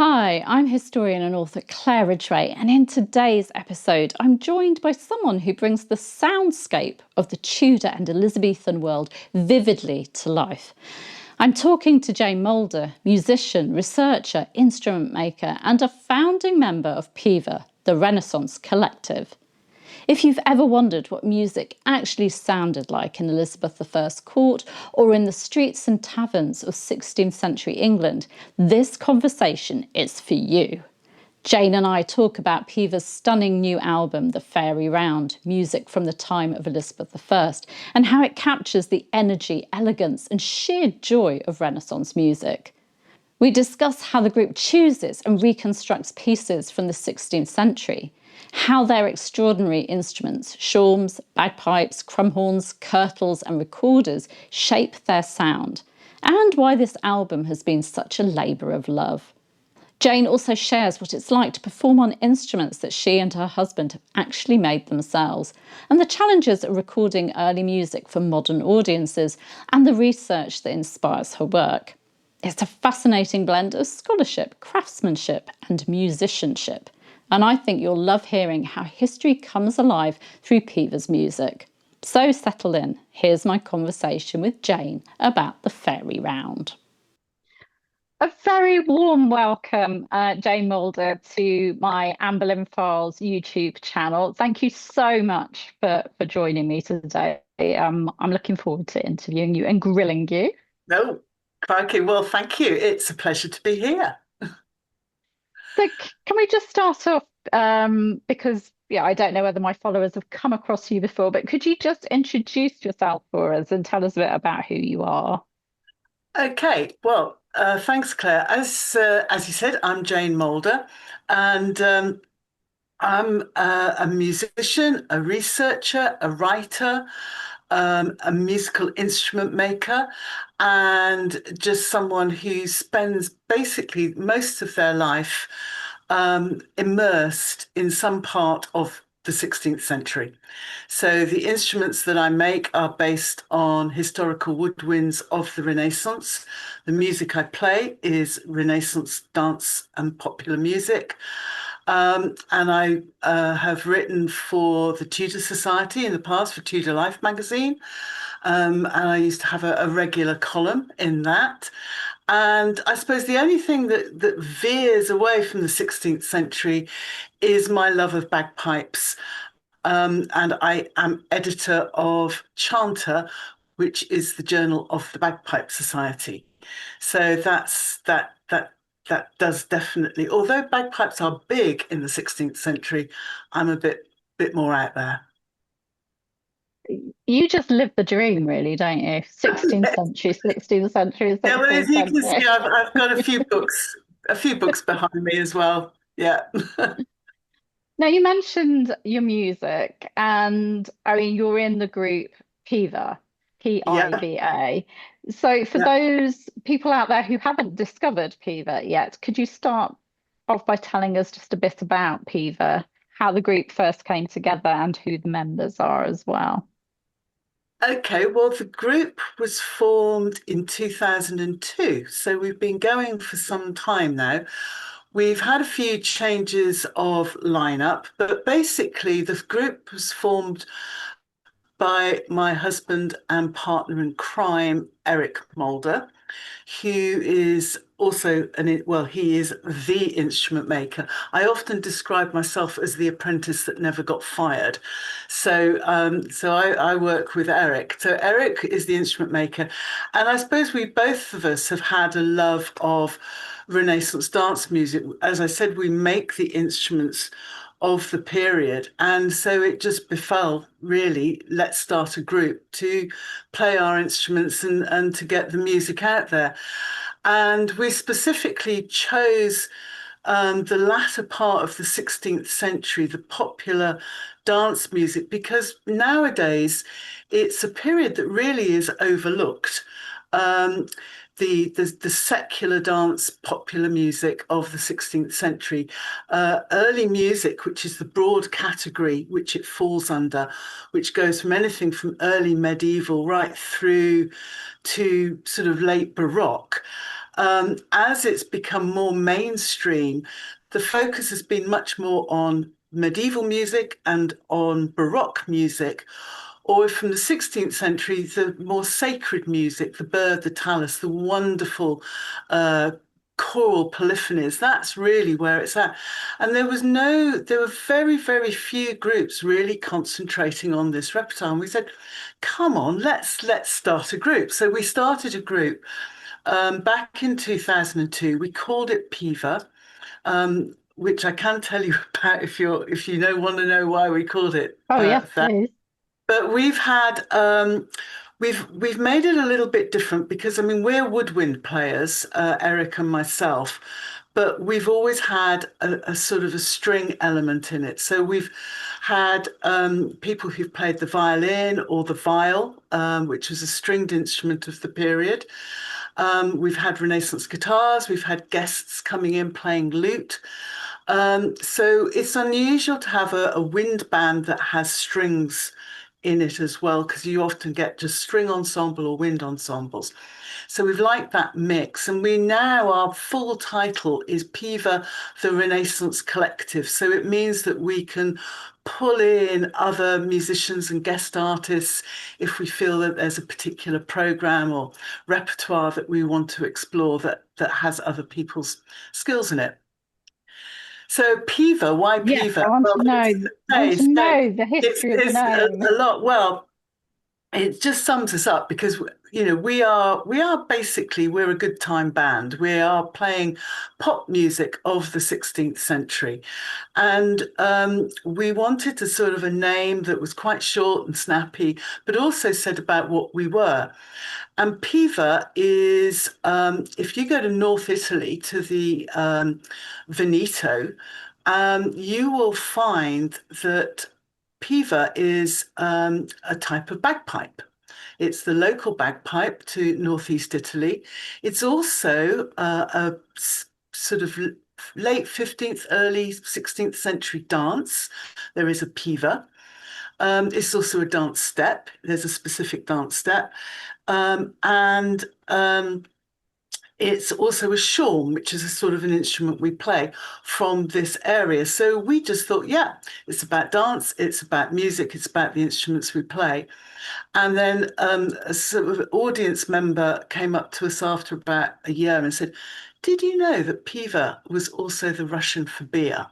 Hi, I'm historian and author Claire Ridgway, and in today's episode, I'm joined by someone who brings the soundscape of the Tudor and Elizabethan world vividly to life. I'm talking to Jane Moulder, musician, researcher, instrument maker, and a founding member of PIVA, the Renaissance Collective. If you've ever wondered what music actually sounded like in Elizabeth I's court or in the streets and taverns of 16th century England, this conversation is for you. Jane and I talk about PIVA's stunning new album, The Faerie Round, music from the time of Elizabeth I, and how it captures the energy, elegance, and sheer joy of Renaissance music. We discuss how the group chooses and reconstructs pieces from the 16th century, how their extraordinary instruments, shawms, bagpipes, crumhorns, curtals, and recorders shape their sound, and why this album has been such a labour of love. Jane also shares what it's like to perform on instruments that she and her husband have actually made themselves, and the challenges of recording early music for modern audiences, and the research that inspires her work. It's a fascinating blend of scholarship, craftsmanship, and musicianship. And I think you'll love hearing how history comes alive through PIVA's music. So settle in. Here's my conversation with Jane about the Faerie Round. A very warm welcome, Jane Moulder, to my Anne Boleyn Files YouTube channel. Thank you so much for joining me today. I'm looking forward to interviewing you and grilling you. No, crikey. Well, thank you. It's a pleasure to be here. So can we just start off, because I don't know whether my followers have come across you before, but could you just introduce yourself for us and tell us a bit about who you are? Okay. Well, thanks, Claire. As you said, I'm Jane Moulder, and I'm a musician, a researcher, a writer, a musical instrument maker, and just someone who spends basically most of their life immersed in some part of the 16th century. So the instruments that I make are based on historical woodwinds of the Renaissance. The music I play is Renaissance dance and popular music. And I have written for the Tudor Society in the past, for Tudor Life magazine. And I used to have a regular column in that. And I suppose the only thing that veers away from the 16th century is my love of bagpipes. And I am editor of Chanter, which is the journal of the Bagpipe Society. So that does definitely, although bagpipes are big in the 16th century, I'm a bit more out there. You just live the dream, really, don't you? 16th century, 16th century, Yeah, well, as 16th you can see, century. I've got a few books behind me as well. Yeah. Now, you mentioned your music, and I mean, you're in the group PIVA, Yeah. PIVA. So, for Yeah. those people out there who haven't discovered PIVA yet, could you start off by telling us just a bit about PIVA, how the group first came together, and who the members are as well? Okay, well, the group was formed in 2002, so we've been going for some time now. We've had a few changes of lineup, but basically the group was formed by my husband and partner in crime, Eric Moulder, who is also he is the instrument maker. I often describe myself as the apprentice that never got fired. So I work with Eric. So Eric is the instrument maker, and I suppose we both of us have had a love of Renaissance dance music. As I said, we make the instruments of the period. And so it just befell, really, let's start a group to play our instruments and to get the music out there. And we specifically chose the latter part of the 16th century, the popular dance music, because nowadays it's a period that really is overlooked. Um, the secular dance popular music of the 16th century, early music, which is the broad category which it falls under, which goes from anything from early medieval right through to sort of late Baroque. As it's become more mainstream, the focus has been much more on medieval music and on Baroque music, or from the 16th century, the more sacred music, the bird, the talus, the wonderful uh, choral polyphonies. That's really where it's at. And there were very, very few groups really concentrating on this repertoire. And we said, come on, let's start a group. So we started a group back in 2002. We called it PIVA. Which I can tell you about if you know want to know why we called it Oh, yes, that. please. But we've made it a little bit different because I mean we're woodwind players, Eric and myself, but we've always had a sort of a string element in it. So we've had people who've played the violin or the viol, which was a stringed instrument of the period. We've had Renaissance guitars, we've had guests coming in playing lute. So it's unusual to have a wind band that has strings in it as well, because you often get just string ensemble or wind ensembles. So we've liked that mix. And we now, our full title is PIVA, the Renaissance Collective. So it means that we can pull in other musicians and guest artists if we feel that there's a particular program or repertoire that we want to explore that has other people's skills in it. So PIVA, why Yes, PIVA? I want Well, to know. it's, I want to so know the history of the it's name. a lot. Well, it just sums us up because you know we are basically we're a good time band. We are playing pop music of the 16th century, and we wanted to sort of a name that was quite short and snappy, but also said about what we were. And Piva is, if you go to North Italy to the Veneto, you will find that Piva is a type of bagpipe. It's the local bagpipe to northeast Italy. It's also sort of late 15th, early 16th century dance. There is a piva. It's also a dance step. There's a specific dance step. And it's also a shawm, which is a sort of an instrument we play from this area. So we just thought, yeah, it's about dance, it's about music, it's about the instruments we play. And then a sort of audience member came up to us after about a year and said, did you know that piva was also the Russian for beer?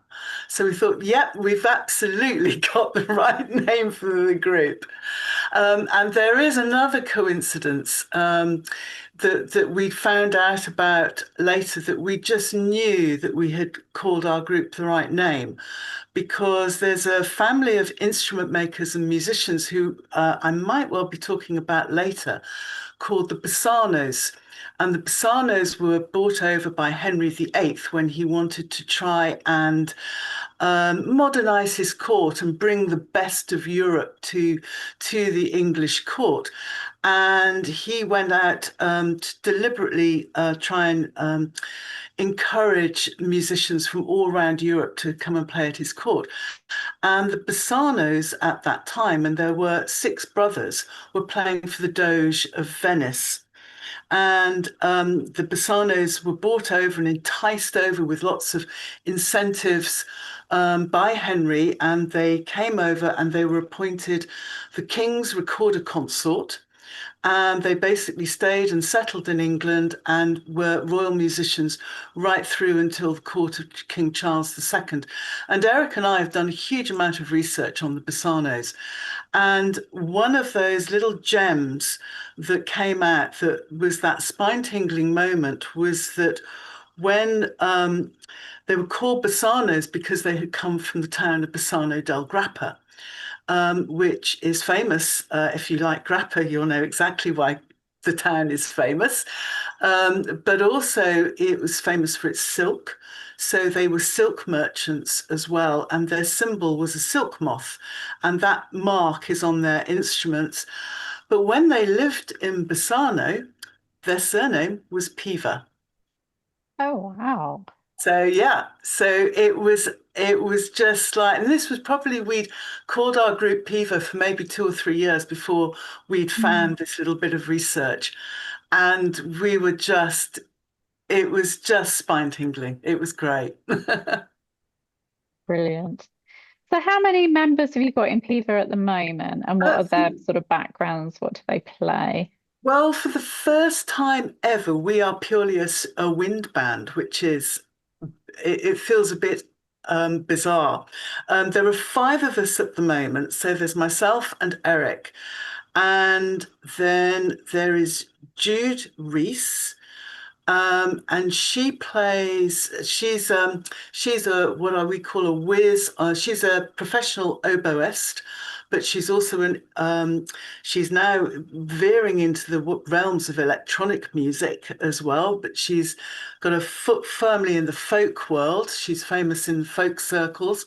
So we thought, yep, we've absolutely got the right name for the group. And there is another coincidence that we found out about later that we just knew that we had called our group the right name because there's a family of instrument makers and musicians who I might well be talking about later called the Bassanos. And the Bassanos were brought over by Henry VIII when he wanted to try and modernize his court and bring the best of Europe to the English court. And he went out to deliberately try and encourage musicians from all around Europe to come and play at his court. And the Bassanos at that time, and there were six brothers, were playing for the Doge of Venice. And the Bassanos were brought over and enticed over with lots of incentives by Henry, and they came over and they were appointed the king's recorder consort. And they basically stayed and settled in England and were royal musicians right through until the court of King Charles II. And Eric and I have done a huge amount of research on the Bassanos. And one of those little gems that came out that was that spine tingling moment was that when they were called Bassanos because they had come from the town of Bassano del Grappa, which is famous. If you like grappa, you'll know exactly why the town is famous. But also, it was famous for its silk. So they were silk merchants as well, and their symbol was a silk moth, and that mark is on their instruments. But when they lived in Bassano, their surname was Piva. Oh, wow. So yeah, so it was just like, and this was probably we'd called our group PIVA for maybe 2 or 3 years before we'd Mm. found this little bit of research, and we were just It was just spine tingling. It was great. Brilliant. So how many members have you got in PIVA at the moment, and what Uh, are their sort of backgrounds? What do they play? well, for the first time ever, we are purely a wind band, which is it feels a bit bizarre. There are five of us at the moment. So there's myself and Eric, and then there is Jude Reese. And she's a what we call a whiz. She's a professional oboist, but she's also she's now veering into the realms of electronic music as well. But she's got a foot firmly in the folk world. She's famous in folk circles.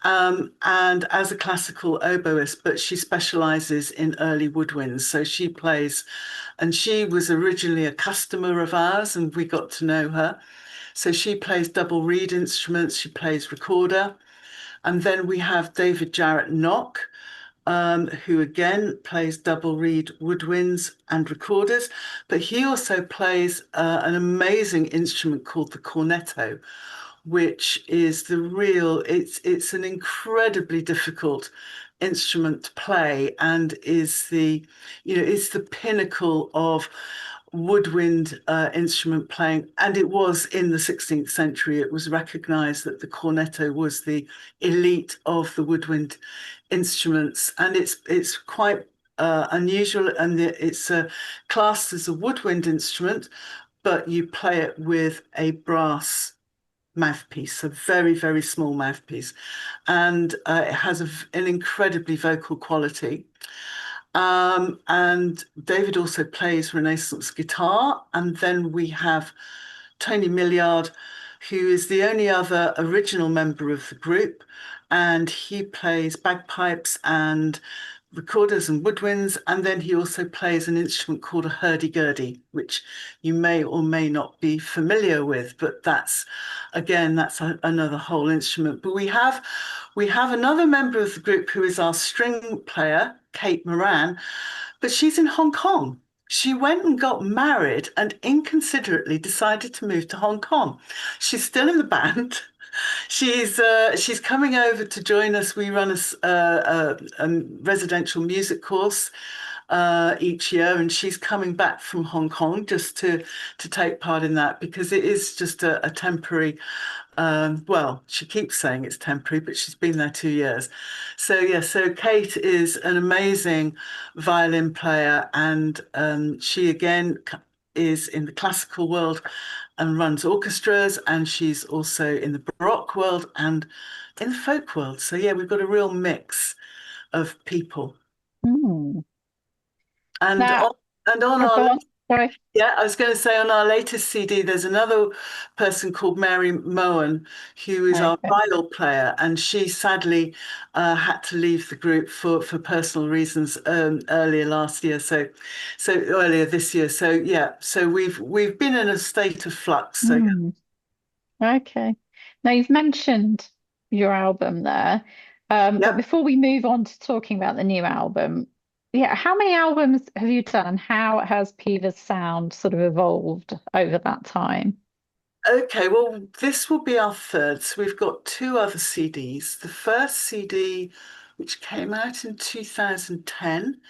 And as a classical oboist, but she specializes in early woodwinds. So she plays, and she was originally a customer of ours, and we got to know her. So she plays double reed instruments, she plays recorder. And then we have David Jarrett Knock, who again plays double reed woodwinds and recorders, but he also plays an amazing instrument called the cornetto, which is it's an incredibly difficult instrument to play and is it's the pinnacle of woodwind instrument playing. And it was in the 16th century, it was recognized that the cornetto was the elite of the woodwind instruments. And it's quite unusual, and it's classed as a woodwind instrument, but you play it with a brass mouthpiece, a very, very small mouthpiece. And it has an incredibly vocal quality. And David also plays Renaissance guitar. And then we have Tony Milliard, who is the only other original member of the group. And he plays bagpipes and recorders and woodwinds. And then he also plays an instrument called a hurdy-gurdy, which you may or may not be familiar with. But that's another whole instrument. But we have another member of the group who is our string player, Kate Moran, but she's in Hong Kong. She went and got married and inconsiderately decided to move to Hong Kong. She's still in the band. She's coming over to join us. We run a residential music course each year, and she's coming back from Hong Kong just to take part in that because it is just a temporary. Well, she keeps saying it's temporary, but she's been there 2 years. So yeah, so Kate is an amazing violin player, and she again is in the classical world and runs orchestras, and she's also in the Baroque world and in the folk world. So yeah, we've got a real mix of people. Hmm. And Now, on oh, our go on. Sorry. Yeah, I was going to say on our latest CD, there's another person called Mary Moen, who is our Okay. viol player, and she sadly had to leave the group for personal reasons earlier last year. So earlier this year. So yeah, so we've been in a state of flux. So Hmm. Okay. Now you've mentioned your album there, but yeah. before we move on to talking about the new album, yeah, how many albums have you done, and how has Piva's sound sort of evolved over that time? Okay, well, this will be our third. So we've got two other CDs. The first CD, which came out in 2010,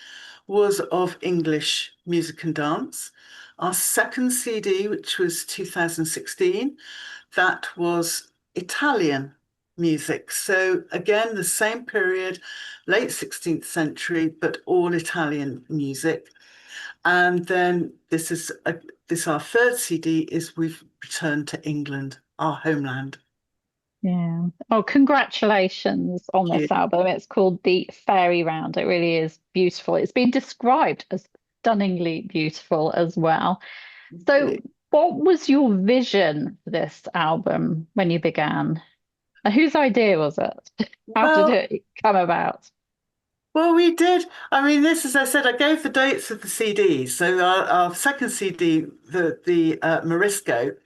was of English music and dance. Our second CD, which was 2016, that was Italian music. So again, the same period, late 16th century, but all Italian music. And then this our third CD is we've returned to England, our homeland. Yeah. Oh, congratulations on Thank this album. It's called The Faerie Round. It really is beautiful. It's been described as stunningly beautiful as well. So, you. what was your vision for this album when you began? And whose idea was it? How did Well, it come about? well, we did. I mean, this, as I said, I gave the dates of the CDs. So our second CD, the Morisco,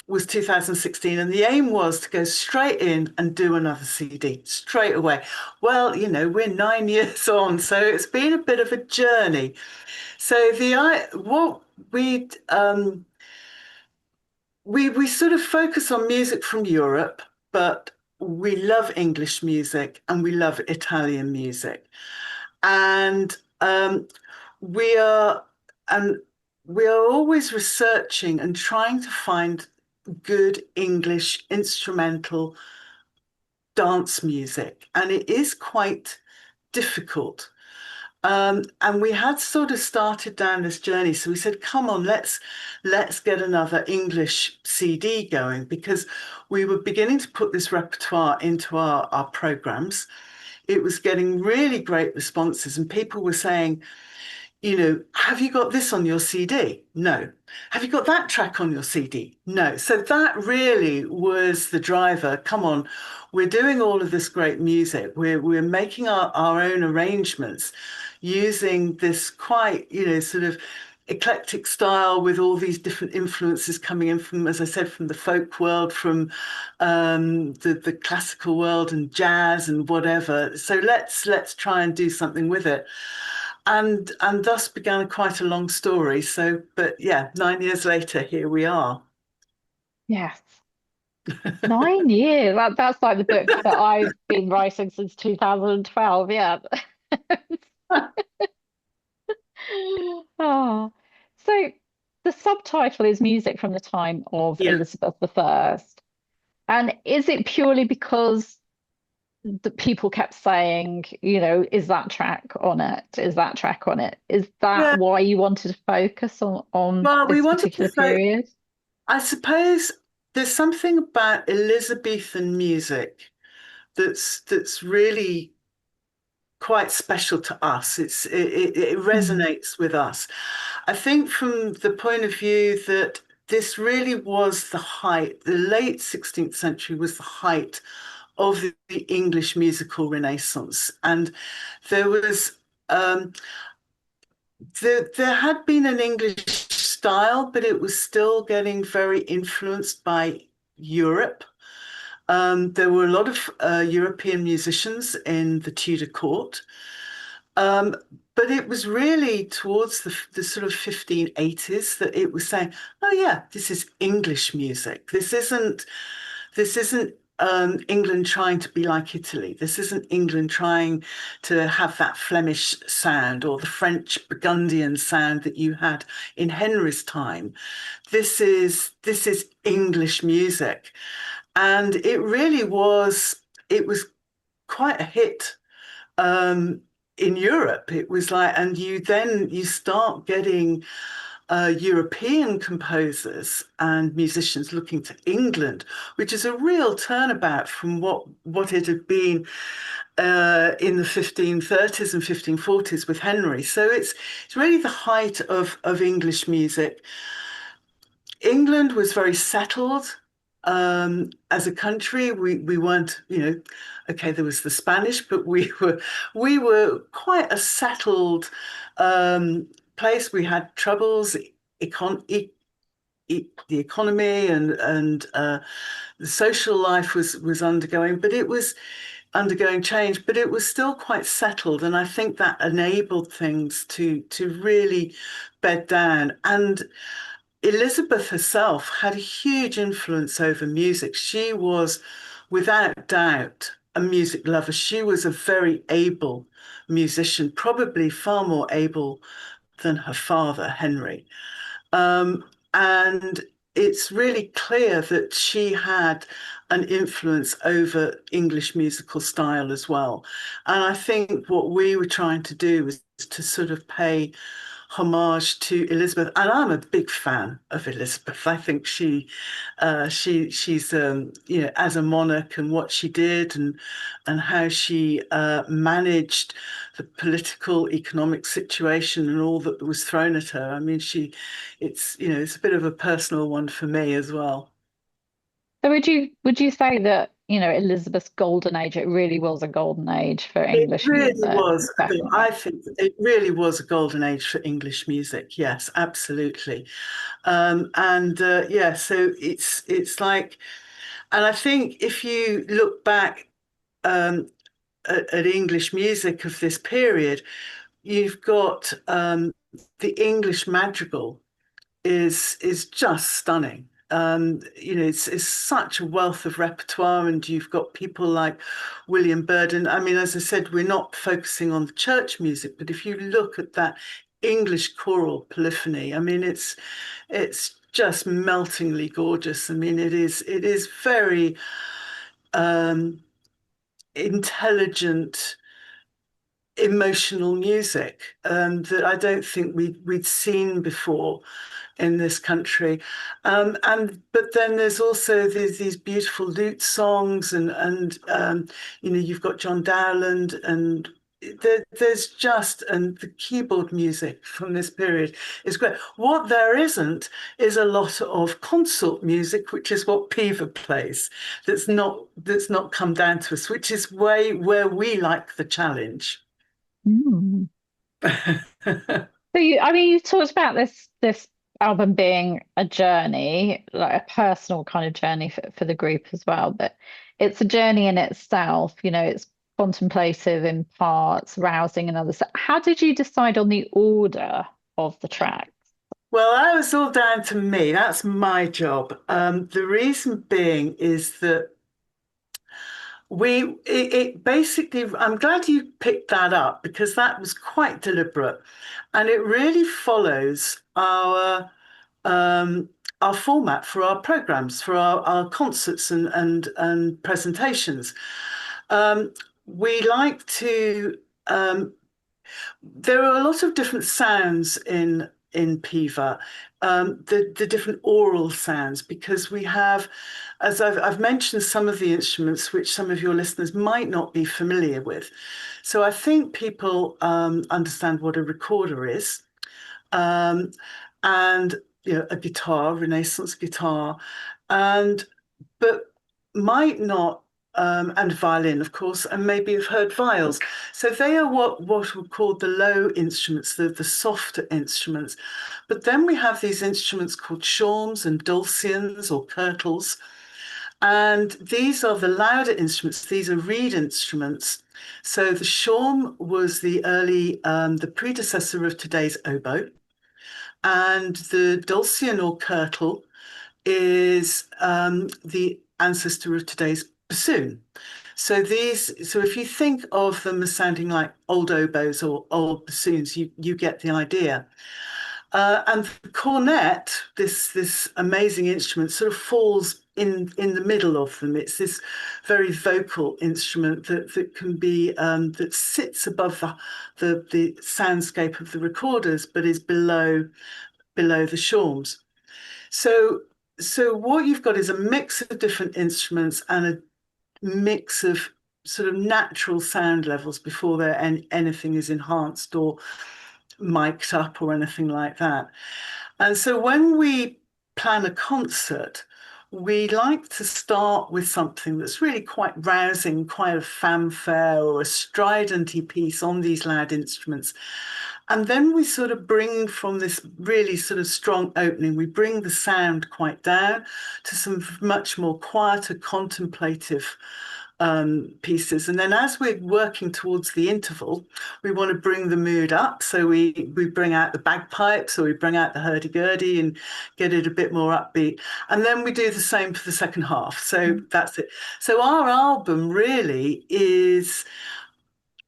was 2016, and the aim was to go straight in and do another CD straight away. Well, we're 9 years on, so it's been a bit of a journey. So the I what we we sort of focus on music from Europe, but we love English music and we love Italian music. And we are and we are always researching and trying to find good English instrumental dance music. And it is quite difficult. And we had sort of started down this journey. So we said, come on, let's get another English CD going because we were beginning to put this repertoire into our programs. It was getting really great responses, and people were saying, have you got this on your CD? No. Have you got that track on your CD? No. So that really was the driver. Come on, we're doing all of this great music. We're making our own arrangements using this quite, sort of eclectic style with all these different influences coming in from, as I said, from the folk world, from the classical world and jazz and whatever. So let's try and do something with it and thus began quite a long story. So, but yeah, 9 years later, here we are. Yes. 9 years. That's like the book that I've been writing since 2012. Yeah. Oh. So the subtitle is Music from the Time of Yeah, Elizabeth I. And is it purely because the people kept saying, is that track on it? Is that track on it? Is that yeah. why you wanted to focus on Well, we this wanted to particular say, period? I suppose there's something about Elizabethan music that's really quite special to us. It Mm. resonates with us. I think from the point of view that this really was the height, the late 16th century was the height of the English musical renaissance. And there was there had been an English style, but it was still getting very influenced by Europe. There were a lot of European musicians in the Tudor court. Um, but it was really towards the sort of 1580s that it was saying, oh yeah, this is English music. This isn't England trying to be like Italy. This isn't England trying to have that Flemish sound or the French Burgundian sound that you had in Henry's time. This is English music. And it was quite a hit in Europe. It was like, and you start getting European composers and musicians looking to England, which is a real turnabout from what it had been in the 1530s and 1540s with Henry. So it's really the height of English music. England was very settled as a country. We weren't, okay, there was the Spanish, but we were quite a settled place. We had troubles, econ e the economy and the social life was undergoing, but it was undergoing change, but it was still quite settled. And I think that enabled things to really bed down. And Elizabeth herself had a huge influence over music. She was, without doubt, a music lover. She was a very able musician, probably far more able than her father, Henry. Um, and it's really clear that she had an influence over English musical style as well. And I think what we were trying to do was to sort of pay homage to Elizabeth, and I'm a big fan of Elizabeth. I think she's as a monarch and what she did and how she managed the political economic situation and all that was thrown at her. I mean, it's a bit of a personal one for me as well. So would you say that, Elizabeth's golden age, it really was a golden age for It English really music was. back in the day? I think it really was a golden age for English music. Yes, absolutely. And yeah, so it's like, and I think if you look back um, at English music of this period, you've got the English madrigal is just stunning. it's such a wealth of repertoire, and you've got people like William Byrd. And I mean, as I said, we're not focusing on the church music, but if you look at that English choral polyphony, I mean, it's just meltingly gorgeous. I mean, it is very um, intelligent, emotional music that I don't think we'd seen before in this country. And but then there's also these beautiful lute songs, and you've got John Dowland, and there's just, and the keyboard music from this period is great. What there isn't is a lot of consort music, which is what PIVA plays. That's not come down to us, which is way where we like the challenge. Mm. So I mean, you talked about this album being a journey, like a personal kind of journey for the group as well. But it's a journey in itself. It's contemplative in parts, rousing in others. So how did you decide on the order of the tracks? Well, that was all down to me. That's my job. The reason being is that it basically, I'm glad you picked that up because that was quite deliberate. And it really follows um, our format for our programs, for our concerts and presentations. Um, we like to there are a lot of different sounds in PIVA, the different oral sounds, because we have, as I've mentioned, some of the instruments which some of your listeners might not be familiar with. So I think people understand what a recorder is, um, and a guitar, Renaissance guitar, and but might not, and violin, of course, and maybe have heard viols. So they are what we call the low instruments, the softer instruments. But then we have these instruments called shawms and dulcians or curtals, and these are the louder instruments. These are reed instruments. So the shawm was the predecessor of today's oboe, and the dulcian or curtal is the ancestor of today's bassoon. So if you think of them as sounding like old oboes or old bassoons, you get the idea. And the cornet, this amazing instrument, sort of falls in the middle of them. It's this very vocal instrument that can be that sits above the soundscape of the recorders, but is below the shawms. So, so what you've got is a mix of different instruments and a mix of sort of natural sound levels before anything is enhanced or mic'd up or anything like that. And so when we plan a concert, we like to start with something that's really quite rousing, quite a fanfare or a stridenty piece on these loud instruments. And then we sort of bring from this really sort of strong opening, we bring the sound quite down to some much more quieter, contemplative pieces. And then as we're working towards the interval, we want to bring the mood up. So we bring out the bagpipes or we bring out the hurdy-gurdy and get it a bit more upbeat. And then we do the same for the second half. So that's it. So our album really is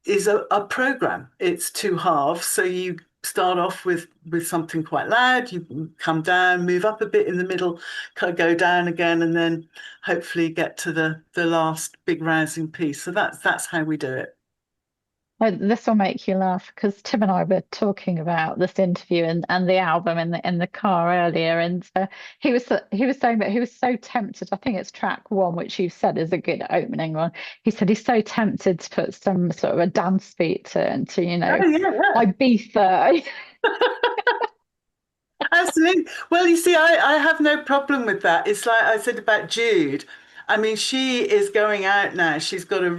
a program. It's two halves. So you start off with something quite loud, you come down, move up a bit in the middle, kind of go down again, and then hopefully get to the last big rousing piece. So that's how we do it. Well, this will make you laugh because Tim and I were talking about this interview and the album in the car earlier, and he was saying that he was so tempted. I think it's track one, which you said is a good opening one. He said he's so tempted to put some sort of a dance beat to Oh yeah, Ibiza. absolutely. Well, you see, I have no problem with that. It's like I said about Jude. I mean, she is going out now. She's got a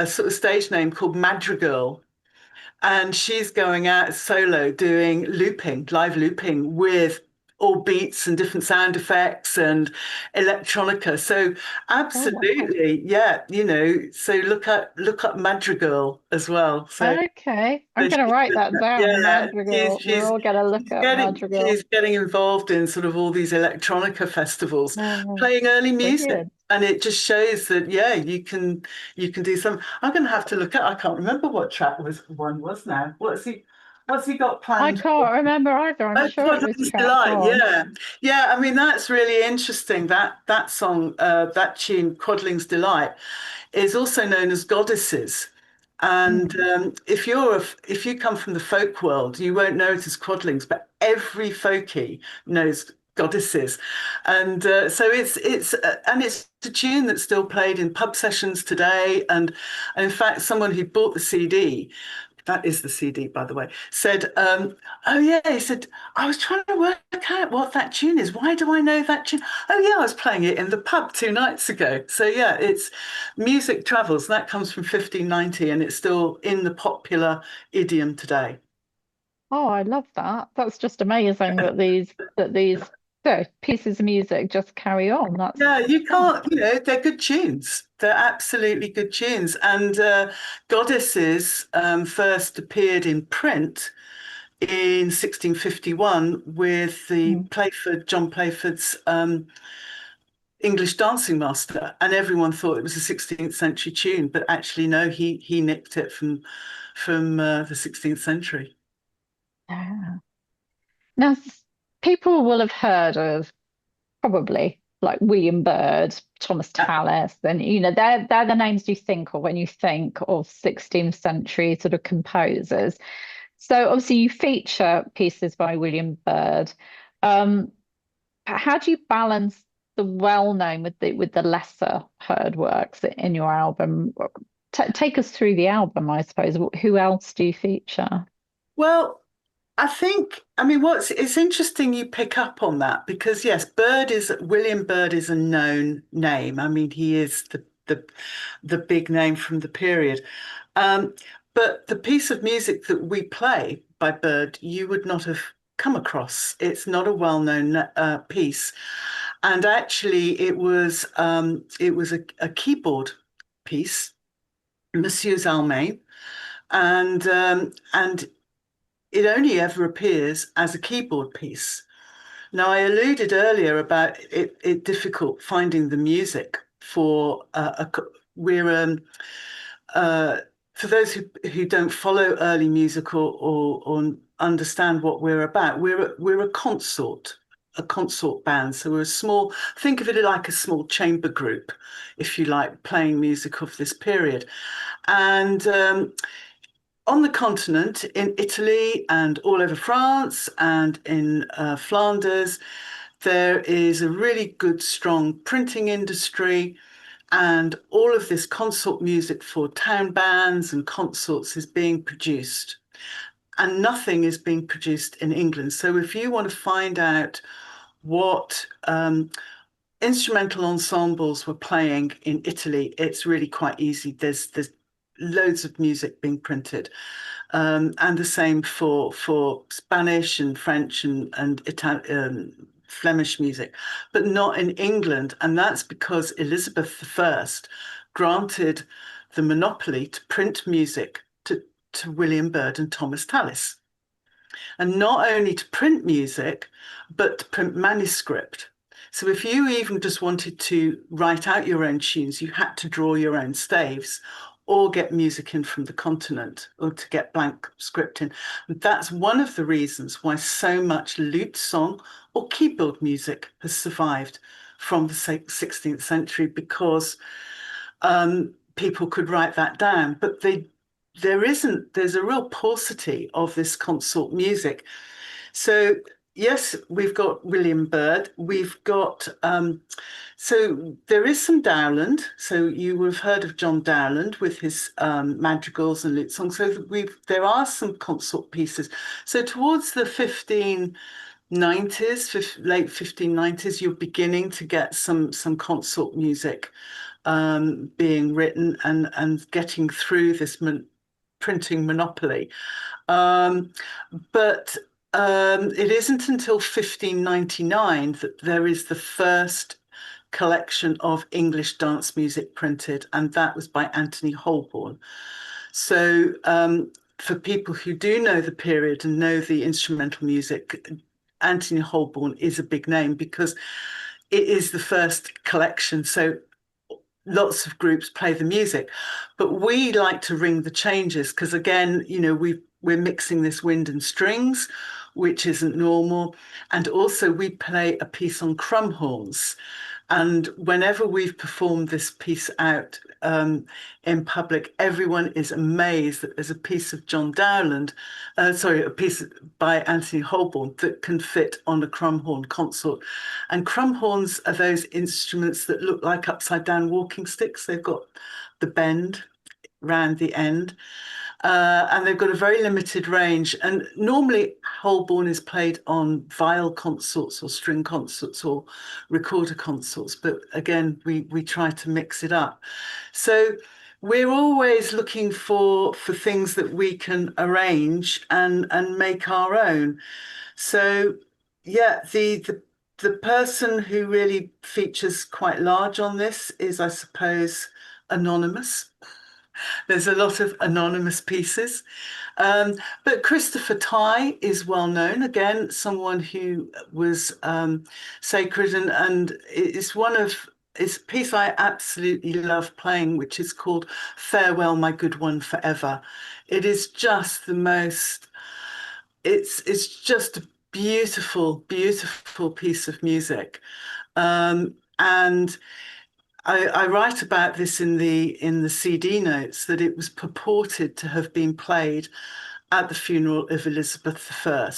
sort of stage name called Madrigal, and she's going out solo doing looping, live looping with all beats and different sound effects and electronica. So Oh wow. absolutely, yeah, so look up Madrigal as well. So Okay. I'm so going to write she's, that down. yeah, Madrigal. We're all going to look up Madrigal. she's getting involved in sort of all these electronica festivals, Oh, playing early music. brilliant. And it just shows that, yeah, you can do some. I'm going to have to look at. I can't remember what track one was now. What's he got I planned? can't remember either. I'm Oh, sure it was Toddler's track Delight. one. Yeah, yeah. I mean, that's really interesting. That song, that tune, Quadling's Delight, is also known as Goddesses. And Mm. if you come from the folk world, you won't know it as Quadlings, but every folkie knows Goddesses, and so it's a tune that's still played in pub sessions today. And in fact, someone who bought the CD, that is the CD, by the way, said, "Oh yeah," he said, "I was trying to work out what that tune is. Why do I know that tune? Oh yeah, I was playing it in the pub 2 nights ago." So yeah, it's music travels. That comes from 1590, and it's still in the popular idiom today. Oh, I love that. That's just amazing that these pieces of music just carry on. Yeah, you Oh, can't, they're good tunes. They're absolutely good tunes. And Goddesses first appeared in print in 1651 with the mm. John Playford's English Dancing Master, and everyone thought it was a 16th century tune, but actually no, he nicked it from the 16th century. Yeah. Now, people will have heard of probably like William Byrd, Thomas Tallis, and they're the names you think of when you think of 16th century sort of composers. So obviously you feature pieces by William Byrd. Um, how do you balance the well-known with the lesser heard works in your album? Take us through the album, I suppose. Who else do you feature? Well, I mean, it's interesting you pick up on that because yes, William Byrd is a known name. I mean, he is the big name from the period. Um, but the piece of music that we play by Byrd, you would not have come across. It's not a well-known piece, and actually, it was a keyboard piece, Monsieur's Almain, and it only ever appears as a keyboard piece. Now, I alluded earlier about it difficult finding the music for we're uh, for those who don't follow early music or understand what we're about. We're a consort band. So we're a small. Think of it like a small chamber group, if you like, playing music of this period. And on the continent, in Italy and all over France and in Flanders, there is a really good, strong printing industry. And all of this consort music for town bands and consorts is being produced. And nothing is being produced in England. So if you want to find out what instrumental ensembles were playing in Italy, it's really quite easy. There's loads of music being printed. And the same for Spanish and French and Flemish music, but not in England. And that's because Elizabeth I granted the monopoly to print music to William Byrd and Thomas Tallis. And not only to print music, but to print manuscript. So if you even just wanted to write out your own tunes, you had to draw your own staves or get music in from the continent or to get blank script in. And that's one of the reasons why so much lute song or keyboard music has survived from the 16th century because people could write that down. But there's a real paucity of this consort music. So yes, we've got William Byrd. We've got so there is some Dowland. So you would have heard of John Dowland with his madrigals and lute songs. So there are some consort pieces. So towards the 1590s, late 1590s, you're beginning to get some consort music being written and getting through this printing monopoly. Um, but It isn't until 1599 that there is the first collection of English dance music printed, and that was by Anthony Holborn. So, for people who do know the period and know the instrumental music, Anthony Holborn is a big name because it is the first collection. So, lots of groups play the music, but we like to ring the changes because, again, we're mixing this wind and strings, which isn't normal, and also we play a piece on crumhorns. And whenever we've performed this piece out in public, everyone is amazed that there's a piece of John Dowland, sorry, a piece by Anthony Holborn that can fit on a crumhorn consort. And crumhorns are those instruments that look like upside down walking sticks. They've got the bend round the end. And they've got a very limited range. And normally, Holborn is played on viol consorts or string consorts or recorder consorts. But again, we try to mix it up. So we're always looking for things that we can arrange and make our own. So yeah, the person who really features quite large on this is, I suppose, anonymous. There's a lot of anonymous pieces. But Christopher Tye is well known, again, someone who was sacred, and it's a piece I absolutely love playing, which is called Farewell, My Good One Forever. It is just the most, it's just a beautiful, beautiful piece of music. And I write about this in the CD notes that it was purported to have been played at the funeral of Elizabeth I.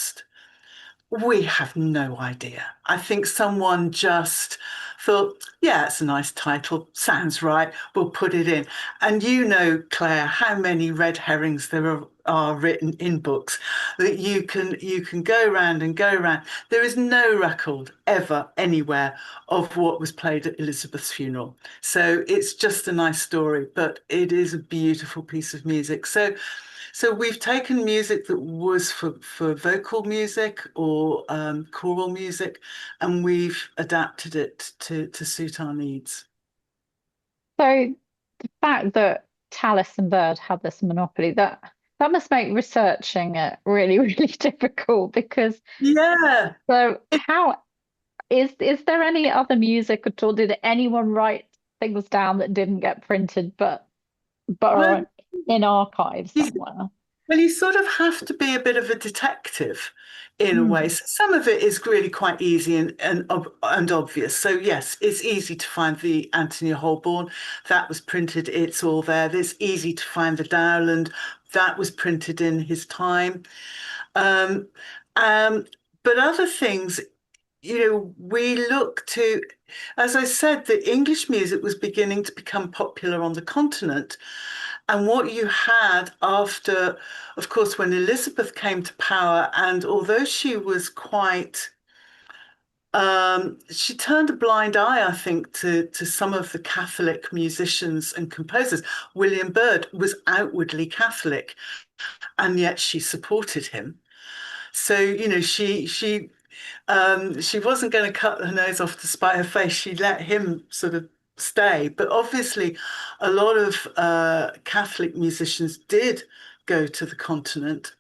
We have no idea. I think someone just thought, yeah, it's a nice title, sounds right, we'll put it in. And Claire, how many red herrings are written in books that you can go round and go round. There is no record ever anywhere of what was played at Elizabeth's funeral. So it's just a nice story, but it is a beautiful piece of music. So we've taken music that was for vocal music or choral music, and we've adapted it to suit our needs. So the fact that Tallis and Bird have this monopoly, that must make researching it really, really difficult because Yeah. so how is there any other music at all? Did anyone write things down that didn't get printed but Well, are in archives you, somewhere? well, you sort of have to be a bit of a detective in a way. Hmm. So some of it is really quite easy and obvious. So yes, it's easy to find the Anthony Holborn that was printed. It's all there. It's easy to find the Dowland that was printed in his time. Um, um, but other things, we look to, as I said, the English music was beginning to become popular on the continent. And what you had after, of course, when Elizabeth came to power, and although she was quite, she turned a blind eye, I think, to some of the Catholic musicians and composers. William Byrd was outwardly Catholic, and yet she supported him. So, she wasn't going to cut her nose off to spite her face. She let him sort of stay. But obviously, a lot of Catholic musicians did go to the continent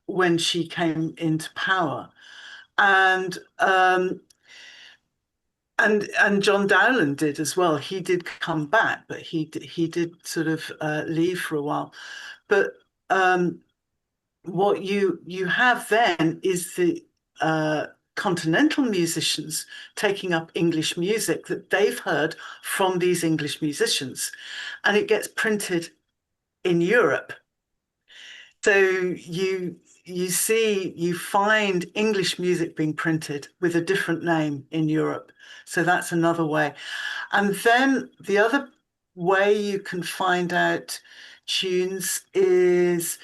when she came into power, and and John Dowland did as well. He did come back, but he did sort of leave for a while. But what you have then is the continental musicians taking up English music that they've heard from these English musicians, and it gets printed in Europe. So you find English music being printed with a different name in Europe. So that's another way. And then the other way you can find out tunes is,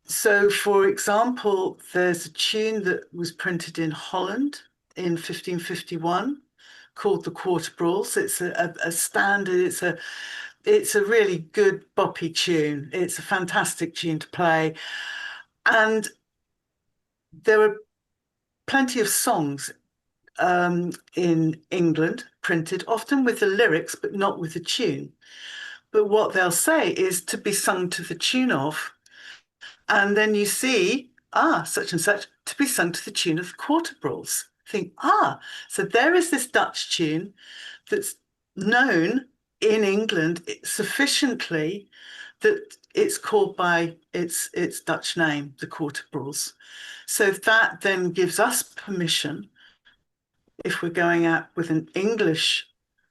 so, for example, there's a tune that was printed in Holland in 1551 called the Quarter Brawls. It's a standard. It's a really good boppy tune. It's a fantastic tune to play, and there are plenty of songs in England printed, often with the lyrics, but not with the tune. But what they'll say is to be sung to the tune of, and then you see, such and such, to be sung to the tune of the quarterbrals. Think, so there is this Dutch tune that's known in England sufficiently that it's called by its Dutch name, the quarterbrals. So that then gives us permission, if we're going out with an English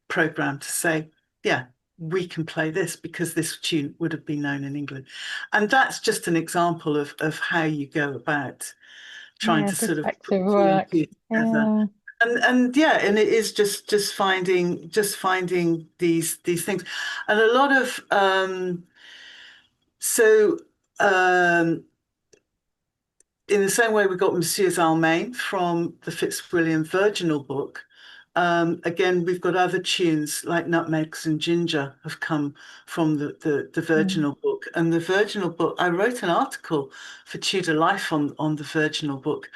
program, to say, yeah, we can play this because this tune would have been known in England. And that's just an example of how you go about trying Yeah, to sort of put detective two and work. two together. Yeah. And yeah, and it is just finding these things. And a lot of so um in the same way we got Monsieur's Almain from the Fitzwilliam Virginal book, again, we've got other tunes like Nutmegs and Ginger have come from the Mm. Virginal book. And the Virginal book, I wrote an article for Tudor Life on the Virginal book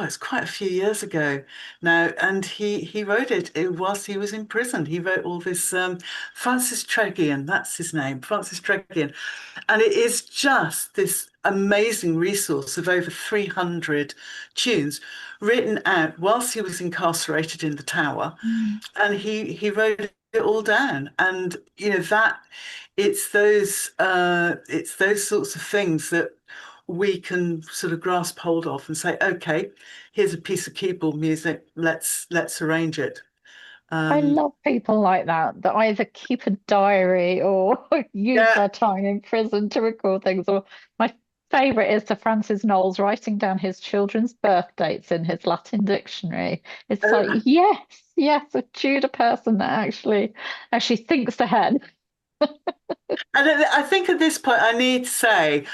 it's quite a few years ago now, and he wrote it whilst he was in prison. He wrote all this Francis Tregian, that's his name, Francis Tregian, and it is just this amazing resource of over 300 tunes written out whilst he was incarcerated in the Tower, Mm. and he wrote it all down. And that it's those sorts of things that we can sort of grasp hold of and say, okay, here's a piece of keyboard music, let's arrange it. I um love people like that that either keep a diary or use yeah. their time in prison to record things. Or my favorite is to Francis Knowles writing down his children's birth dates in his Latin dictionary. It's like, Oh, yes, yes, a Tudor person that actually thinks ahead. and I think at this point, I need to say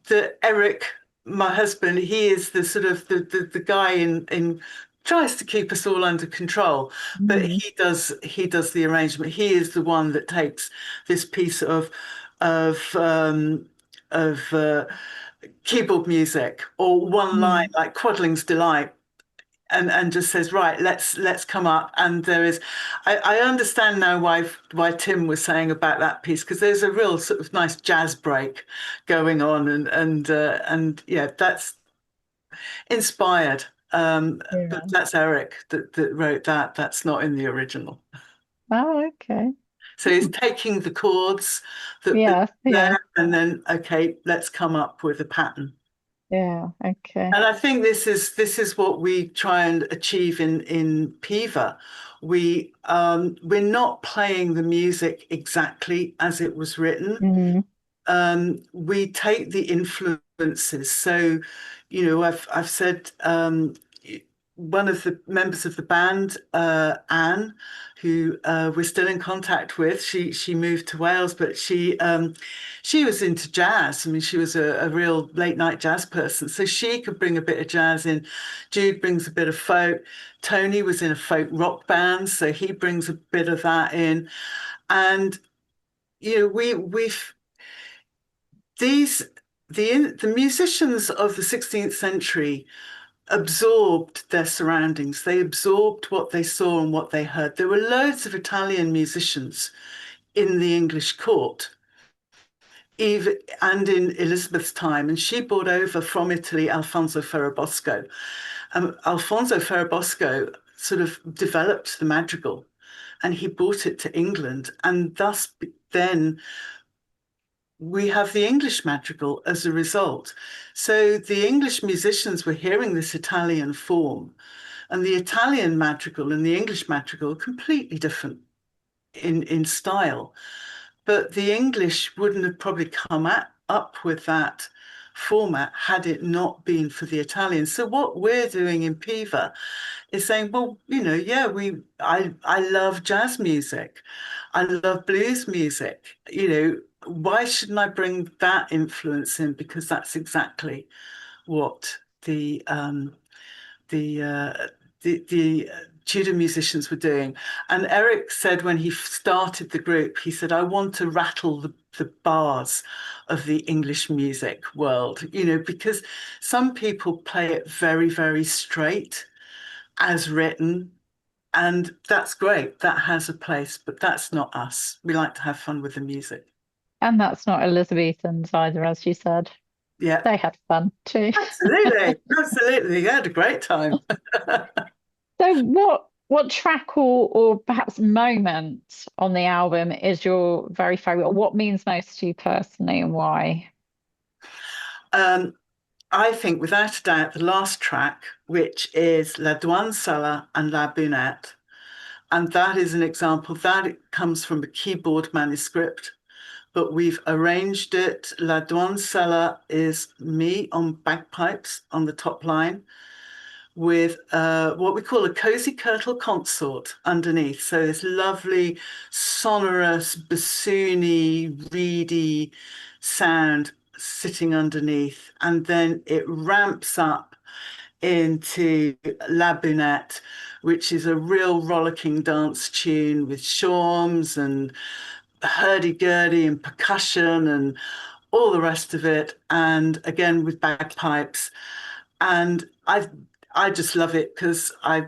that Eric, my husband, he is the sort of the guy in tries to keep us all under control, but Mm, he does the arrangement. He is the one that takes this piece of of keyboard music or one line mm. like Quadling's Delight, and just says, right, let's come up. And there is, I understand now why Tim was saying about that piece, because there's a real sort of nice jazz break going on, and yeah, that's inspired. But Yeah. that's Eric that wrote that. That's not in the original. Oh, okay. So he's taking the chords that Yeah, yeah, there, and then okay, let's come up with a pattern. yeah. Okay. And I think this is what we try and achieve in PIVA. We're not playing the music exactly as it was written. Mm, We take the influences. So, I've said one of the members of the band, Anne, who we're still in contact with. She moved to Wales, but she was into jazz. I mean, she was a real late night jazz person, so she could bring a bit of jazz in. Jude brings a bit of folk. Tony was in a folk rock band, so he brings a bit of that in. And we've these the musicians of the 16th century absorbed their surroundings. They absorbed what they saw and what they heard. There were loads of Italian musicians in the English court, even and in Elizabeth's time, and she brought over from Italy Alfonso Ferrabosco. Alfonso Ferrabosco sort of developed the madrigal, and he brought it to England, and thus then we have the English madrigal as a result. So the English musicians were hearing this Italian form, and the Italian madrigal and the English madrigal are completely different in style. But the English wouldn't have probably up with that format had it not been for the Italians. So what we're doing in PIVA is saying, well, yeah, I love jazz music. I love blues music. Why shouldn't I bring that influence in? Because that's exactly what the the Tudor musicians were doing. And Eric said when he started the group, he said, I want to rattle the bars of the English music world, because some people play it very, very straight as written. And that's great. That has a place, but that's not us. We like to have fun with the music. And that's not Elizabethans either, as you said. Yeah, They had fun too. absolutely. Absolutely. You had a great time. So what track or perhaps moment on the album is your very favorite? What means most to you personally and why? Um, I think without a doubt, the last track, which is La Douancella and La Bunette, and that is an example that it comes from a keyboard manuscript, but we've arranged it. La Douancella is me on bagpipes on the top line with what we call a cozy curtal consort underneath. So this lovely, sonorous, bassoony, reedy sound sitting underneath. And then it ramps up into La Bunette, which is a real rollicking dance tune with shawms and hurdy-gurdy and percussion and all the rest of it. And again with bagpipes. And I just love it because I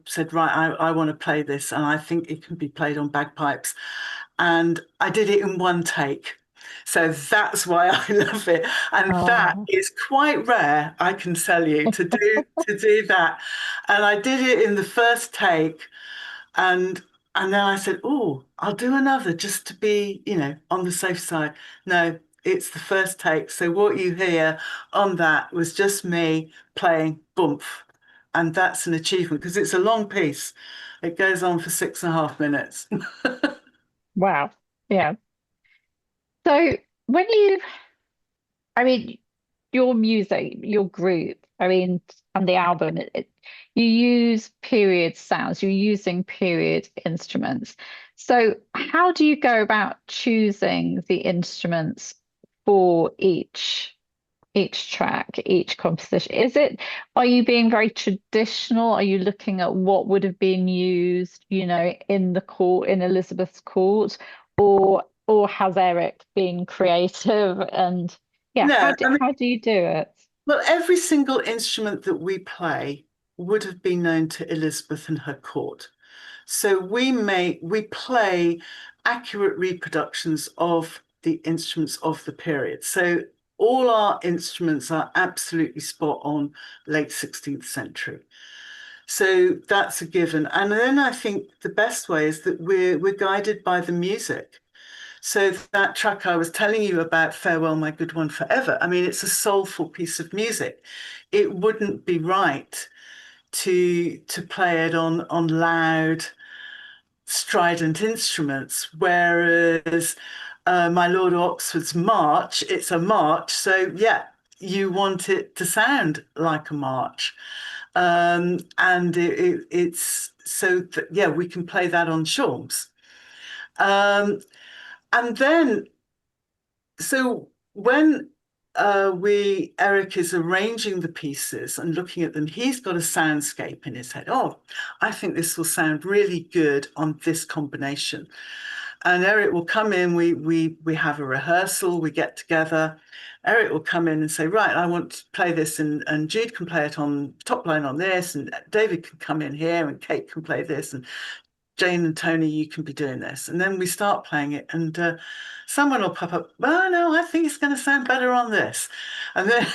said, right, I want to play this, and I think it can be played on bagpipes. And I did it in one take. So that's why I love it. And that Oh, is quite rare, I can tell you, to do that. And I did it in the first take, and and then I said, oh, I'll do another just to be, on the safe side. No, it's the first take. So what you hear on that was just me playing boomf. And that's an achievement because it's a long piece. It goes on for 6.5 minutes. wow. Yeah. So when you, I mean, your music, your group, I mean, and the album, you use period sounds, you're using period instruments. So how do you go about choosing the instruments for each track, each composition? Are you being very traditional? Are you looking at what would have been used, in the court, in Elizabeth's court, or has Eric been creative and yeah, No, I mean, how do you do it? well, every single instrument that we play would have been known to Elizabeth and her court. So we play accurate reproductions of the instruments of the period. So all our instruments are absolutely spot on late 16th century. So that's a given. And then I think the best way is that we're guided by the music. So that track I was telling you about, Farewell, My Good One Forever, I mean, it's a soulful piece of music. It wouldn't be right to play it on loud, strident instruments, whereas My Lord of Oxford's march, it's a march. So yeah, you want it to sound like a march. And it's so that, yeah, we can play that on shawms. Um, and then, so when Eric is arranging the pieces and looking at them, he's got a soundscape in his head. Oh, I think this will sound really good on this combination. And Eric will come in, we have a rehearsal, we get together. Eric will come in and say, right, I want to play this, and Jude can play it on top line on this, and David can come in here, and Kate can play this, and Jane and Tony, you can be doing this. And then we start playing it, and someone will pop up, oh no, I think it's going to sound better on this. And then,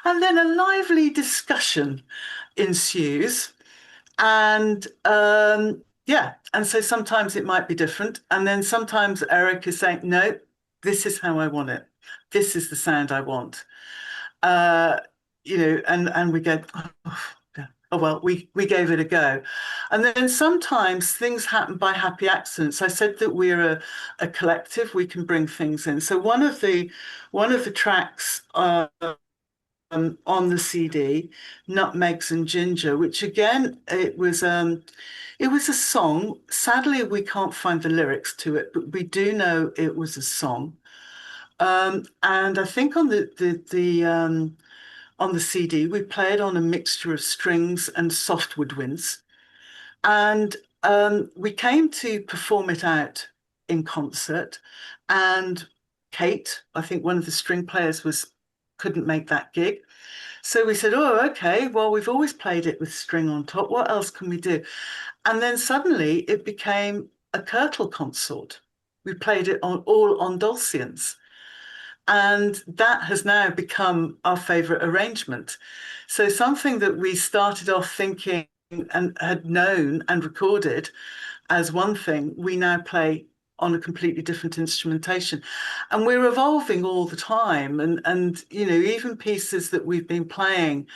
and then a lively discussion ensues. And yeah, and so sometimes it might be different. And then sometimes Eric is saying, no, this is how I want it. This is the sound I want. Uh, and we go, oh, yeah. Oh well, we gave it a go. And then sometimes things happen by happy accidents. I said that we're a collective, we can bring things in. So one of the tracks on the CD, Nutmegs and Ginger, which again it was a song. Sadly, we can't find the lyrics to it, but we do know it was a song. And I think on the CD we play it on a mixture of strings and soft woodwinds. And we came to perform it out in concert. And Kate, I think one of the string players, was couldn't make that gig. So we said, oh, okay, well, we've always played it with string on top. What else can we do? And then suddenly it became a curtal consort. We played it on all on Dulcians. And that has now become our favorite arrangement. So something that we started off thinking and had known and recorded as one thing, we now play on a completely different instrumentation. And we're evolving all the time. And even pieces that we've been playing,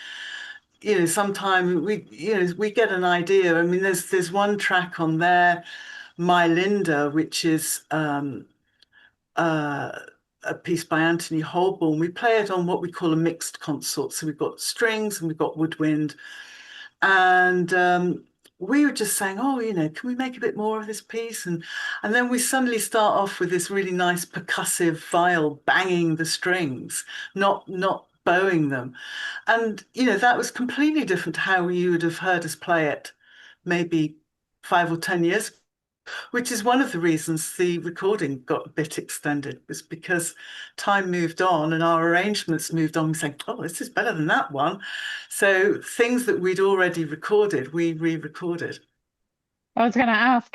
sometime we get an idea. I mean, there's one track on there, My Linda, which is uh, a piece by Anthony Holborn. We play it on what we call a mixed consort. So we've got strings and we've got woodwind. And we were just saying, oh, can we make a bit more of this piece? And then we suddenly start off with this really nice percussive viol banging the strings, not bowing them. And that was completely different to how you would have heard us play it maybe 5 or 10 years, which is one of the reasons the recording got a bit extended, was because time moved on and our arrangements moved on. We saying, oh, this is better than that one. So things that we'd already recorded, we re-recorded. I was going to ask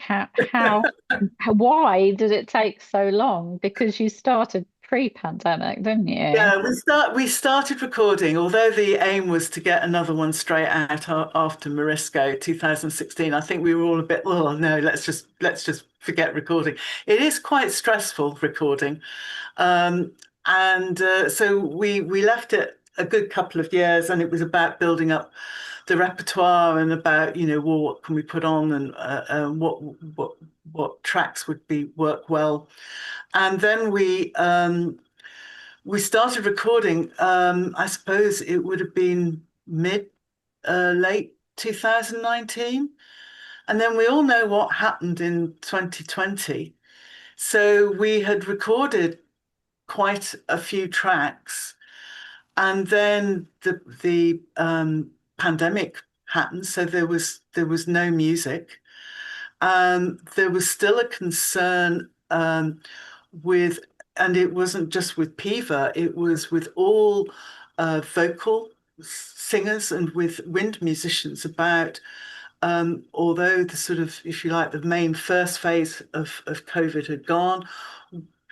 why did it take so long? Because you started pre-pandemic, didn't you? Yeah, we started recording, although the aim was to get another one straight out after Morisco 2016. I think we were all a bit, oh no, let's just forget recording. It is quite stressful recording. Um, and so we left it a good couple of years, and it was about building up the repertoire and about, well, what can we put on, and what tracks would be work well. And then we started recording. I suppose it would have been late 2019. And then we all know what happened in 2020. So we had recorded quite a few tracks, and then the pandemic happened. So there was no music. There was still a concern with, and it wasn't just with PIVA, it was with all vocal singers and with wind musicians about, although the sort of, if you like, the main first phase of COVID had gone,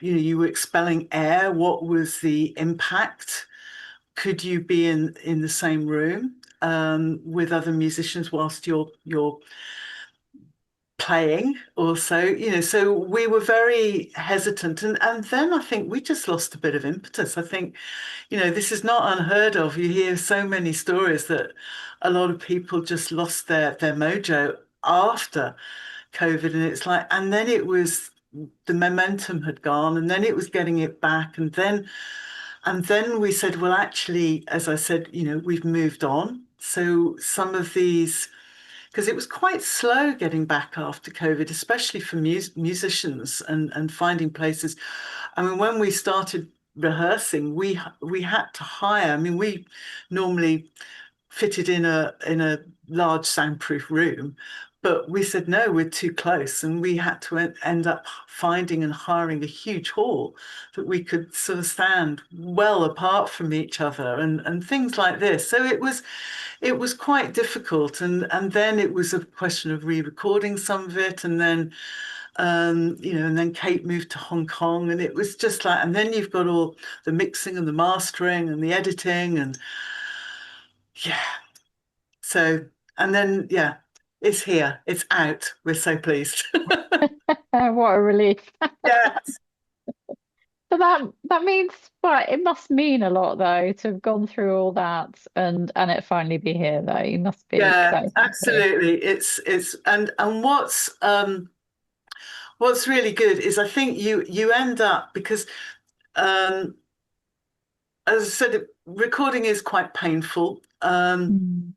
you were expelling air. What was the impact? Could you be in the same room with other musicians whilst you're playing also, so we were very hesitant. And then I think we just lost a bit of impetus. I think, this is not unheard of. You hear so many stories that a lot of people just lost their mojo after COVID. And it's like, and then it was, the momentum had gone, and then it was getting it back. And then we said, well, actually, as I said, we've moved on. So some of these, because it was quite slow getting back after COVID, especially for musicians and finding places. I mean, when we started rehearsing, we had to hire. I mean, we normally fitted in a large soundproof room, but we said no, we're too close, and we had to end up finding and hiring a huge hall that we could sort of stand well apart from each other, and things like this. So it was quite difficult, and then it was a question of re-recording some of it, and then and then Kate moved to Hong Kong, and it was just like, and then you've got all the mixing and the mastering and the editing, and yeah. So, and then yeah, it's here, it's out. We're so pleased. What a relief. Yeah, So that means, well, it must mean a lot though to have gone through all that and it finally be here though. You must be yeah, so happy. absolutely. It's and what's really good is, I think you end up, because um as I said, recording is quite painful, Mm.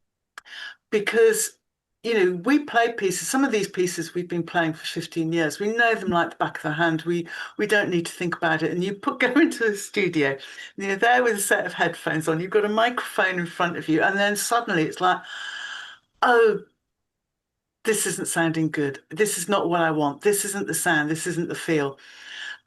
because we play pieces. Some of these pieces we've been playing for 15 years. We know them like the back of the hand. We don't need to think about it. And go into the studio, and you're there with a set of headphones on. You've got a microphone in front of you, and then suddenly it's like, oh, this isn't sounding good. This is not what I want. This isn't the sound. This isn't the feel.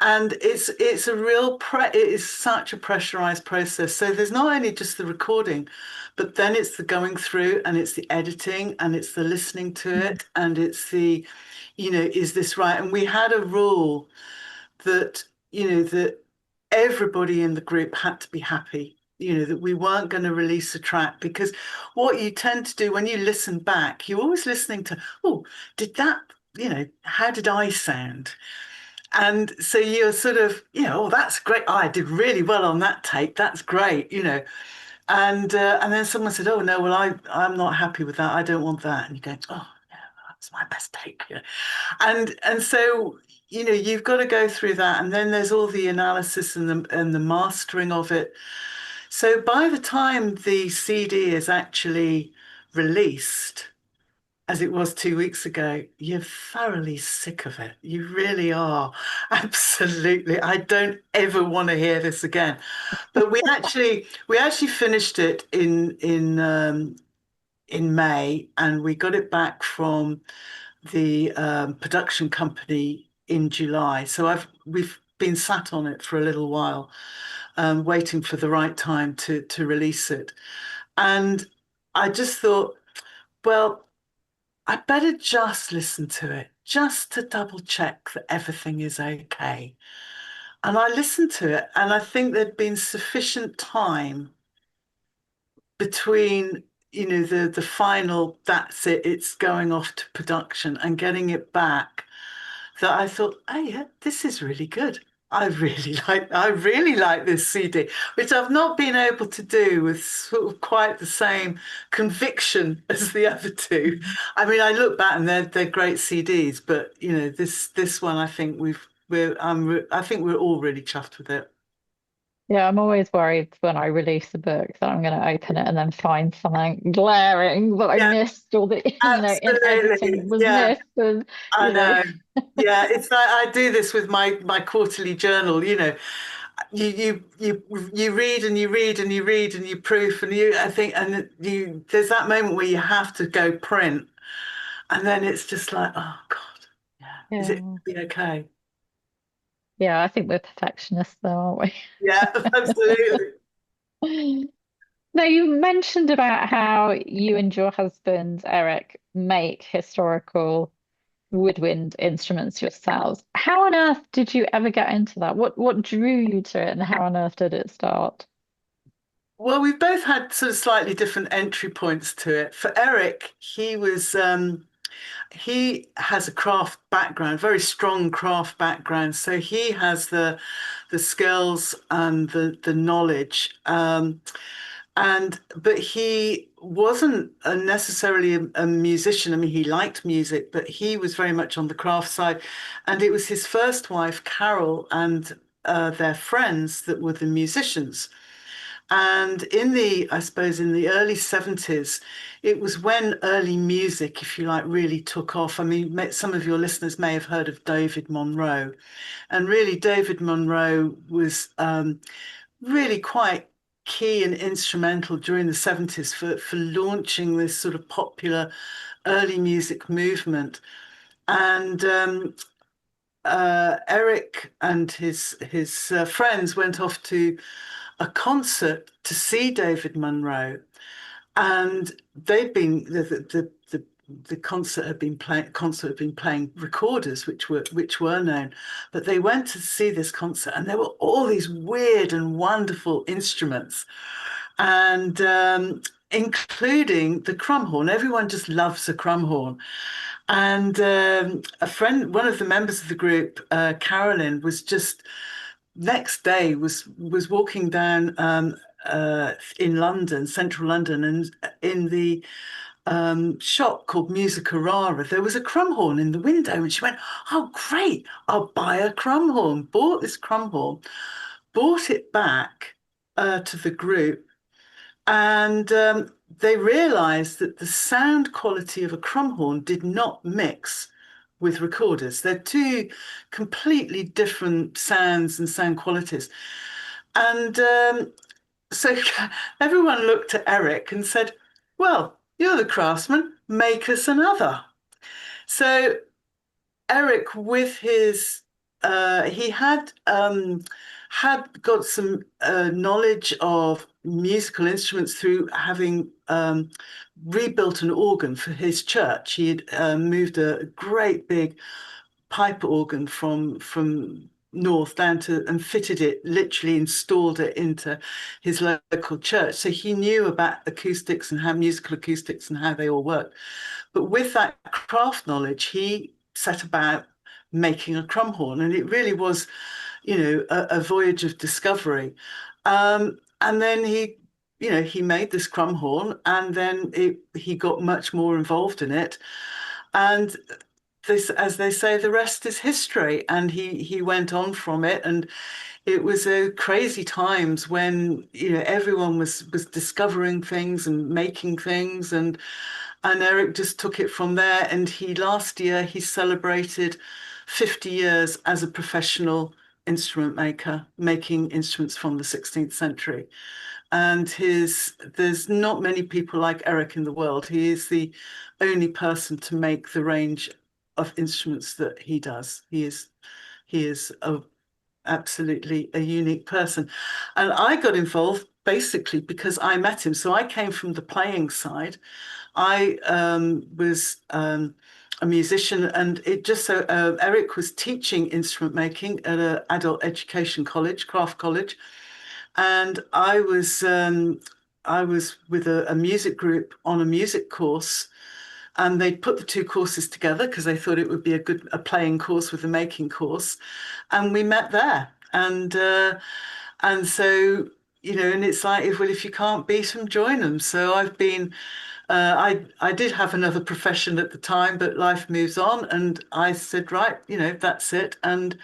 And it's a it is such a pressurized process. So there's not only just the recording, but then it's the going through and it's the editing and it's the listening to Mm. it and it's the, is this right? And we had a rule that, that everybody in the group had to be happy. That we weren't going to release a track because what you tend to do when you listen back, you're always listening to, oh, did that, how did I sound? And so you're sort of, oh, that's great. Oh, I did really well on that take. That's great. And then someone said, oh no, well I'm not happy with that. I don't want that. And you go, oh yeah, that's my best take. Yeah. And so you've got to go through that, and then there's all the analysis and the mastering of it. So by the time the CD is actually released, as it was 2 weeks ago, you're thoroughly sick of it. You really are. Absolutely. I don't ever want to hear this again. But we actually finished it in May, and we got it back from the production company in July. So we've been sat on it for a little while, waiting for the right time to release it. And I just thought, well, I better just listen to it just to double check that everything is okay. And I listened to it, and I think there'd been sufficient time between, the final, that's it, it's going off to production and getting it back, that I thought, oh yeah, this is really good. I really like this CD, which I've not been able to do with sort of quite the same conviction as the other two. I mean, I look back and they're great CDs, but this one I think I think we're all really chuffed with it. Yeah, I'm always worried when I release a book that I'm going to open it and then find something glaring that I Yeah, missed or that, in absolutely. editing was Yeah, missed. And, I you know, know. Yeah, it's like I do this with my quarterly journal. You read and you read and you read and you proof and I think there's that moment where you have to go print, and then it's just like, oh God, yeah, is it yeah. be okay? Yeah, I think we're perfectionists though, aren't Yeah, absolutely. we? Now, you mentioned about how you and your husband, Eric, make historical woodwind instruments yourselves. How on earth did you ever get into that? What drew you to it and how on earth did it start? Well, we've both had sort of slightly different entry points to it. For Eric, he has a craft background, very strong craft background. So he has the skills and the knowledge. But he wasn't necessarily a musician. I mean, he liked music, but he was very much on the craft side. And it was his first wife, Carol, and their friends that were the musicians. And I suppose in the early 70s, it was when early music, if you like, really took off. I mean, some of your listeners may have heard of David Monroe. And really, David Monroe was really quite key and instrumental during the 70s for launching this sort of popular early music movement. And Eric and his friends went off to a concert to see David Monroe, and they'd been the concert had been playing recorders which were known, but they went to see this concert, and there were all these weird and wonderful instruments, and including the crumhorn. Everyone just loves a crumhorn. And one of the members of the group, Carolyn, was just next day was walking down in London, central London, and in the shop called Musica Rara, there was a crumhorn in the window, and she went, "Oh, great! I'll buy a crumhorn." Bought this crumhorn, bought it back to the group, and they realised that the sound quality of a crumhorn did not mix with recorders. They're two completely different sounds and sound qualities. And so everyone looked at Eric and said, well, you're the craftsman, make us another. So Eric, with his, he had got some knowledge of musical instruments through having rebuilt an organ for his church. He had moved a great big pipe organ from north down to and fitted it, literally installed it into his local church. So he knew about acoustics and how musical acoustics and how they all work. But with that craft knowledge, he set about making a crumhorn, and it really was, a voyage of discovery. And then he made this crumhorn, and then he got much more involved in it. And this, as they say, the rest is history. And he went on from it, and it was crazy times when everyone was discovering things and making things, and Eric just took it from there. And last year he celebrated 50 years as a professional instrument maker, making instruments from the 16th century. And there's not many people like Eric in the world. He is the only person to make the range of instruments that he does. He is absolutely a unique person. And I got involved basically because I met him. So I came from the playing side. I was a musician, and it just so Eric was teaching instrument making at an adult education college, craft college, and I was with a music group on a music course, and they put the two courses together because they thought it would be a playing course with a making course, and we met there, and so and it's like, if you can't beat them, join them. So I've been I did have another profession at the time, but life moves on, and I said, right, that's it. And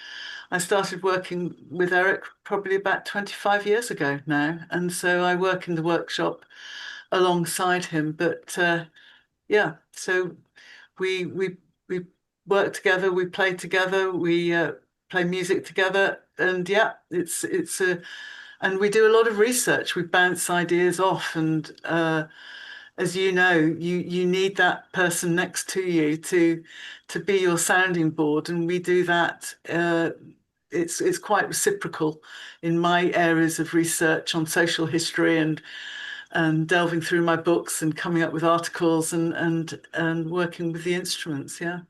I started working with Eric probably about 25 years ago now, and so I work in the workshop alongside him. But yeah, so we work together, we play together, we play music together, and yeah, it's a and we do a lot of research. We bounce ideas off, and as you know, you need that person next to you to be your sounding board, and we do that. It's quite reciprocal in my areas of research on social history, and delving through my books and coming up with articles, and working with the instruments. Yeah.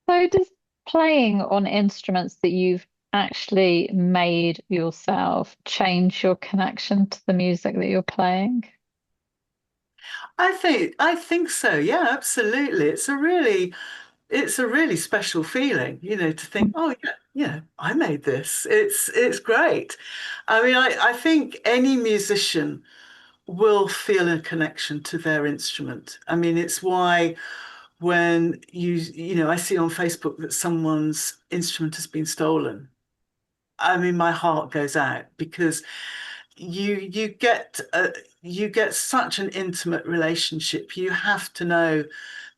So, does playing on instruments that you've actually made yourself change your connection to the music that you're playing? I think so. Yeah, absolutely. It's a really special feeling, to think, oh yeah, I made this. It's great. I mean, I think any musician will feel a connection to their instrument. I mean, it's why when I see on Facebook that someone's instrument has been stolen. I mean, my heart goes out because you get such an intimate relationship. You have to know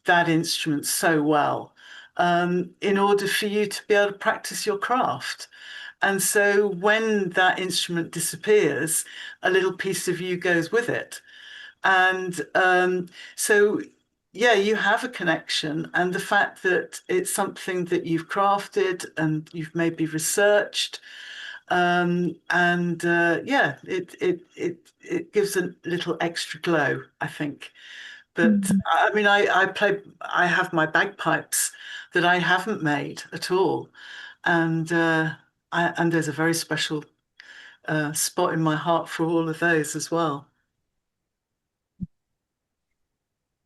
that instrument so well in order for you to be able to practice your craft. And so when that instrument disappears, a little piece of you goes with it. And so, yeah, you have a connection. And the fact that it's something that you've crafted and you've maybe researched, and yeah, it gives a little extra glow, I think. But Mm. I mean, I have my bagpipes that I haven't made at all, and and there's a very special spot in my heart for all of those as well.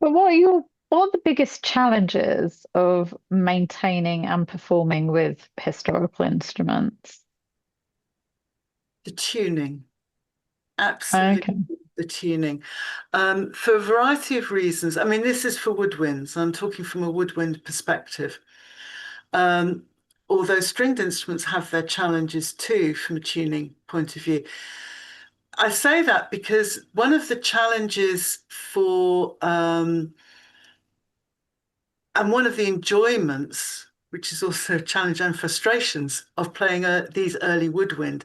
But what are the biggest challenges of maintaining and performing with historical instruments? The tuning, absolutely, Okay. the tuning, for a variety of reasons. I mean, this is for woodwinds. I'm talking from a woodwind perspective. Um, Although stringed instruments have their challenges too, from a tuning point of view. I say that because one of the challenges and one of the enjoyments, which is also a challenge and frustrations of playing these early woodwind,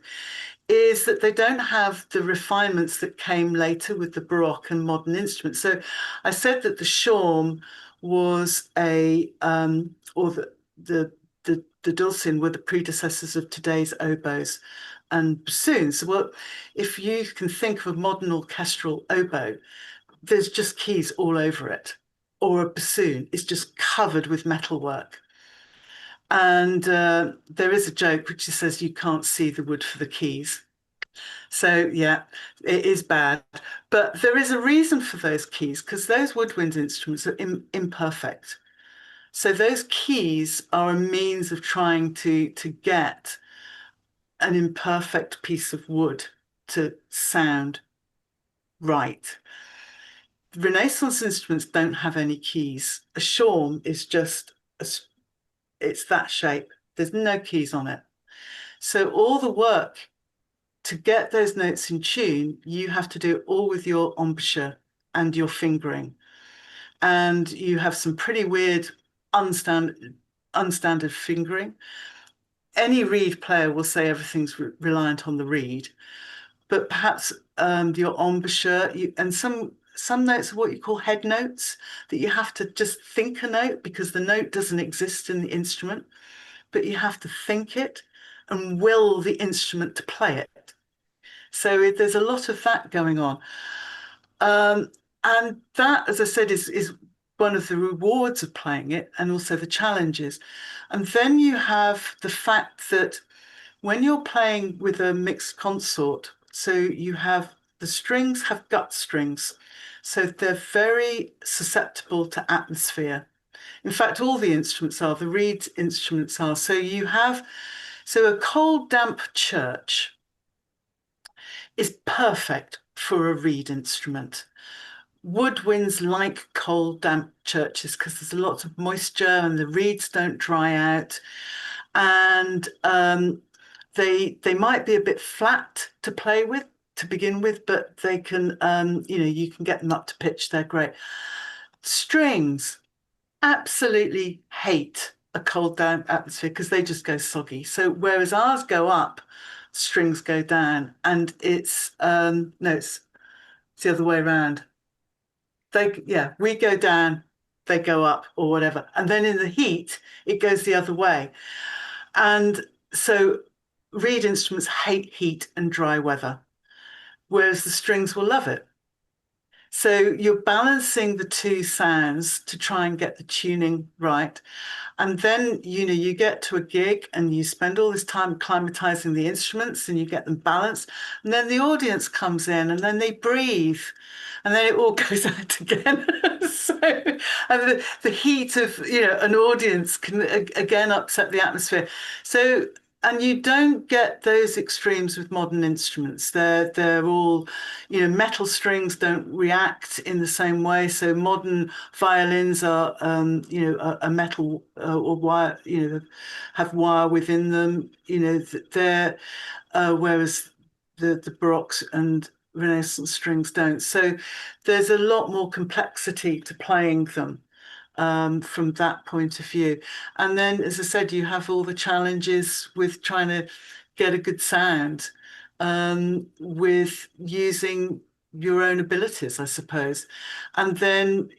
is that they don't have the refinements that came later with the Baroque and modern instruments. So I said that the shawm was or the dulcian were the predecessors of today's oboes and bassoons. Well, if you can think of a modern orchestral oboe, there's just keys all over it, or a bassoon is just covered with metalwork. And there is a joke which says you can't see the wood for the keys. So yeah, it is bad. But there is a reason for those keys because those woodwind instruments are imperfect. So those keys are a means of trying to get an imperfect piece of wood to sound right. Renaissance instruments don't have any keys. A shawm is just it's that shape. There's no keys on it. So all the work to get those notes in tune, you have to do it all with your embouchure and your fingering. And you have some pretty weird, unstandard fingering. Any reed player will say everything's reliant on the reed, but perhaps your embouchure and some notes are what you call head notes, that you have to just think a note because the note doesn't exist in the instrument, but you have to think it and will the instrument to play it. So there's a lot of that going on. And that, as I said, is one of the rewards of playing it and also the challenges. And then you have the fact that when you're playing with a mixed consort, so you have the strings have gut strings, so they're very susceptible to atmosphere. In fact, all the instruments are, the reed instruments are. So a cold, damp church is perfect for a reed instrument. Woodwinds like cold, damp churches because there's a lot of moisture and the reeds don't dry out. And they might be a bit flat to play with to begin with, but they can, you can get them up to pitch. They're great. Strings absolutely hate a cold, damp atmosphere because they just go soggy. So whereas ours go up, strings go down, and it's no, it's the other way around. We go down, they go up or whatever. And then in the heat, it goes the other way. And so reed instruments hate heat and dry weather, whereas the strings will love it. So you're balancing the two sounds to try and get the tuning right. And then, you get to a gig and you spend all this time acclimatizing the instruments and you get them balanced. And then the audience comes in and then they breathe and then it all goes out again. So, and the heat of, an audience can again upset the atmosphere. So, and you don't get those extremes with modern instruments. They're all, metal strings don't react in the same way. So modern violins are, a metal or wire, have wire within them. They're whereas the Baroque and Renaissance strings don't. So there's a lot more complexity to playing them from that point of view. And then, as I said, you have all the challenges with trying to get a good sound with using your own abilities, I suppose. And then,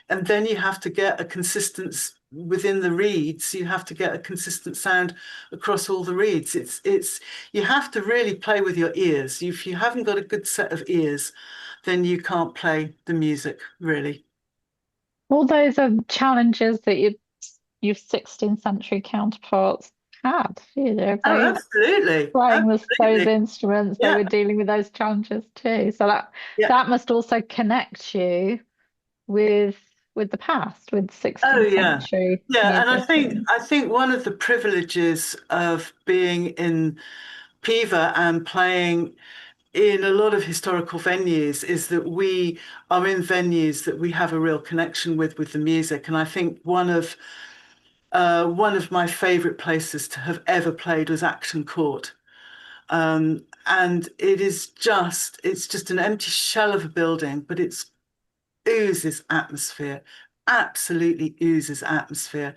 and then you have to get a consistent within the reeds. You have to get a consistent sound across all the reeds. It's you have to really play with your ears. If you haven't got a good set of ears, then you can't play the music really. All those are challenges that your 16th century counterparts had. Oh, They absolutely. playing those Absolutely. instruments, they Yeah. were dealing with those challenges too. So Yeah. that must also connect you with with the past, with Oh 16th yeah. century Yeah. And musicians. I think one of the privileges of being in PIVA and playing in a lot of historical venues is that we are in venues that we have a real connection with the music. And I think one of my favourite places to have ever played was Acton Court. And it's just an empty shell of a building, but it's oozes atmosphere, absolutely oozes atmosphere.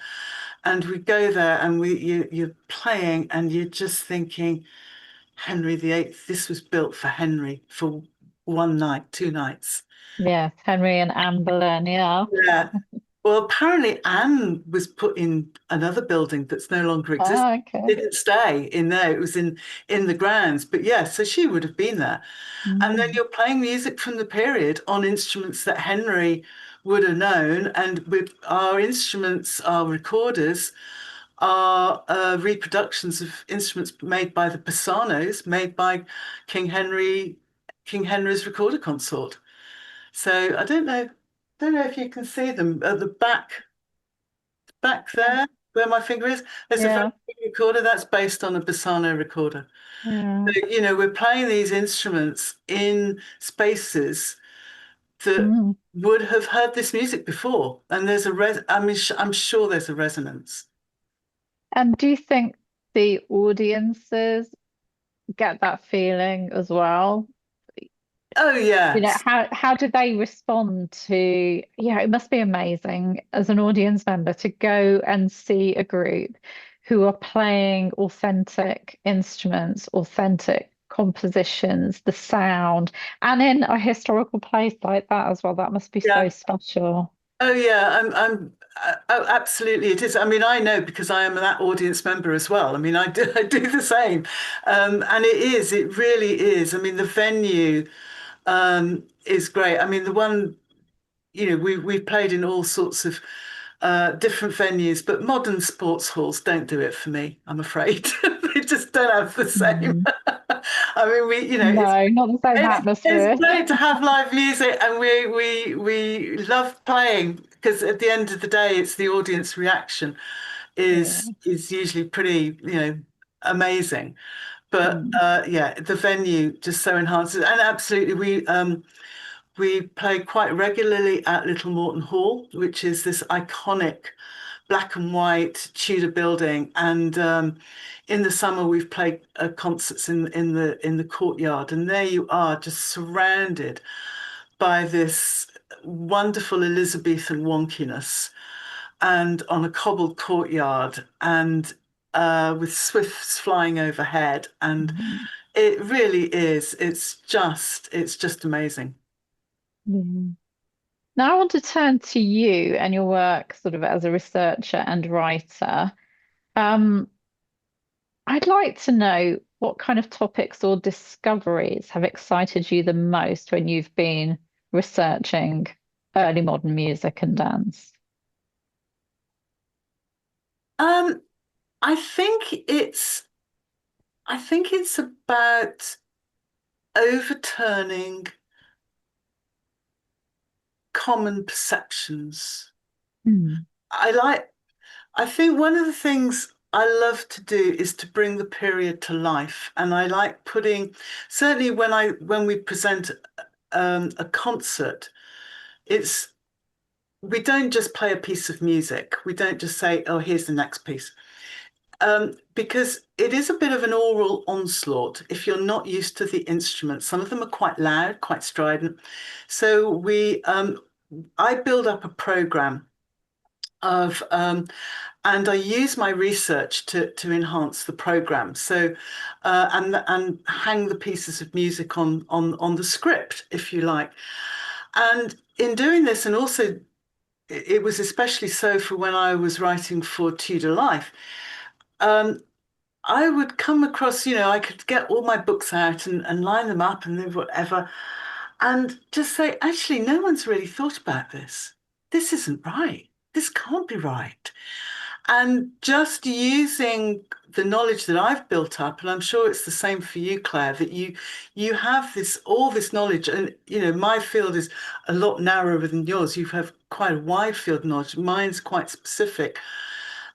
And we go there and you're playing and you're just thinking, Henry VIII, this was built for Henry, for one night, 2 nights. Yeah, Henry and Anne Boleyn, yeah. Yeah. Well, apparently Anne was put in another building that's no longer exists. Oh, okay. Didn't stay in there. It was in the grounds. But yeah, so she would have been there. And then Mm. you're playing music from the period on instruments that Henry would have known. And with our instruments, our recorders are reproductions of instruments made by the Pisano's, made by King Henry, King Henry's recorder consort. So I don't know if you can see them at the back Yeah, there where my finger is. There's a very yeah, big recorder that's based on a Bassano recorder. yeah. So, we're playing these instruments in spaces that Mm. would have heard this music before, and there's a I mean, I'm sure there's a resonance. And do you think the audiences get that feeling as well? Oh You know, yes, how do they respond to, yeah, it must be amazing as an audience member to go and see a group who are playing authentic instruments, authentic compositions, the sound, and in a historical place like that as well. That must be so yeah. special. Oh yeah, oh, absolutely it is. I mean, I know because I am that audience member as well. I mean, I do the same. And it really is. I mean, the venue is great. I mean, the one, we've played in all sorts of different venues, but modern sports halls don't do it for me, I'm afraid. They just don't have the same. Mm. I mean, No, not the same it's atmosphere. great to have live music, and we love playing because at the end of the day, it's the audience reaction Yeah. is usually pretty, amazing. But Mm. yeah, the venue just so enhances, and absolutely, we play quite regularly at Little Morton Hall, which is this iconic black and white Tudor building. And in the summer, we've played concerts in the courtyard, and there you are, just surrounded by this wonderful Elizabethan wonkiness, and on a cobbled courtyard, and with swifts flying overhead, and Mm. it really is. It's just amazing. Yeah. Now I want to turn to you and your work sort of as a researcher and writer. Um, I'd like to know what kind of topics or discoveries have excited you the most when you've been researching early modern music and dance. Um, I think it's I think it's about overturning common perceptions. Hmm. I like I think one of the things I love to do is to bring the period to life. And I like putting, certainly when we present a concert, it's we don't just play a piece of music. We don't just say, oh, here's the next piece. Because it is a bit of an oral onslaught if you're not used to the instruments. Some of them are quite loud, quite strident. So I build up a program of and I use my research to enhance the program. So and hang the pieces of music on the script, if you like. And in doing this, and also it was especially so for when I was writing for Tudor Life. Um, I would come across, I could get all my books out and line them up and then whatever, and just say, actually, no one's really thought about this. This isn't right. This can't be right. And just using the knowledge that I've built up, and I'm sure it's the same for you, Claire, that you have all this knowledge, and my field is a lot narrower than yours. You have quite a wide field of knowledge. Mine's quite specific.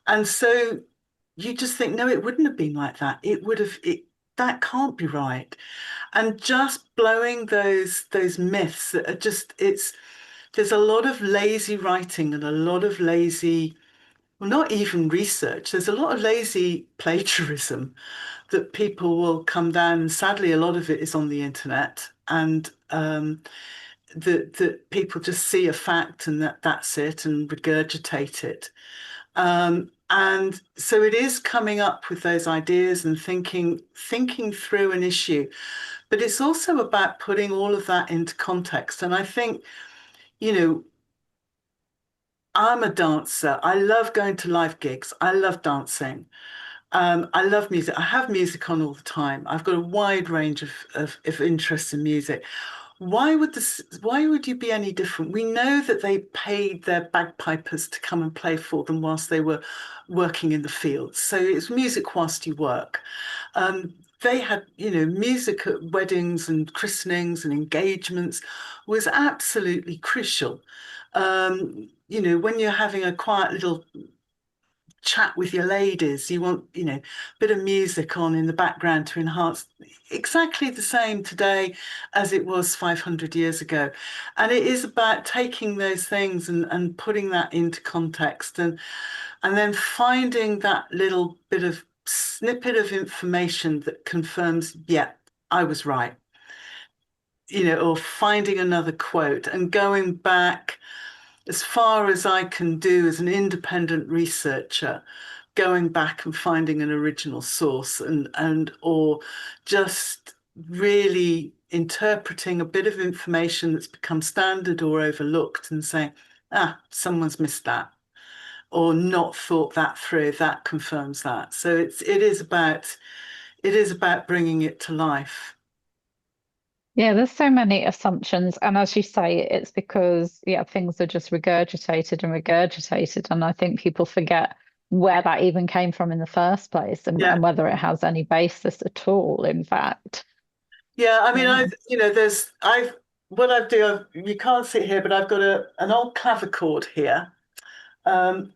And so you just think, no, it wouldn't have been like that. That can't be right. And just blowing those myths that are just there's a lot of lazy writing and a lot of lazy, well, not even research. There's a lot of lazy plagiarism that people will come down, and sadly, a lot of it is on the internet, and that people just see a fact and that's it and regurgitate it. And so it is coming up with those ideas and thinking through an issue. But it's also about putting all of that into context. And I think, you know, I'm a dancer. I love going to live gigs. I love dancing. I love music. I have music on all the time. I've got a wide range of interests in music. Why would you be any different? We know that they paid their bagpipers to come and play for them whilst they were working in the fields. So it's music whilst you work. They had, music at weddings and christenings and engagements was absolutely crucial. When you're having a quiet little chat with your ladies, you want, a bit of music on in the background to enhance exactly the same today as it was 500 years ago. And it is about taking those things and putting that into context and then finding that little bit of snippet of information that confirms, yeah, I was right, or finding another quote and going back as far as I can do as an independent researcher, going back and finding an original source and or just really interpreting a bit of information that's become standard or overlooked and saying, someone's missed that or not thought that through. That confirms that. So it is about bringing it to life. Yeah, there's so many assumptions. And as you say, it's because, yeah, things are just regurgitated and regurgitated. And I think people forget where that even came from in the first place Yeah. and whether it has any basis at all, in fact. Yeah, I mean, Yeah. what I do, you can't see it here, but I've got an old clavichord here, um,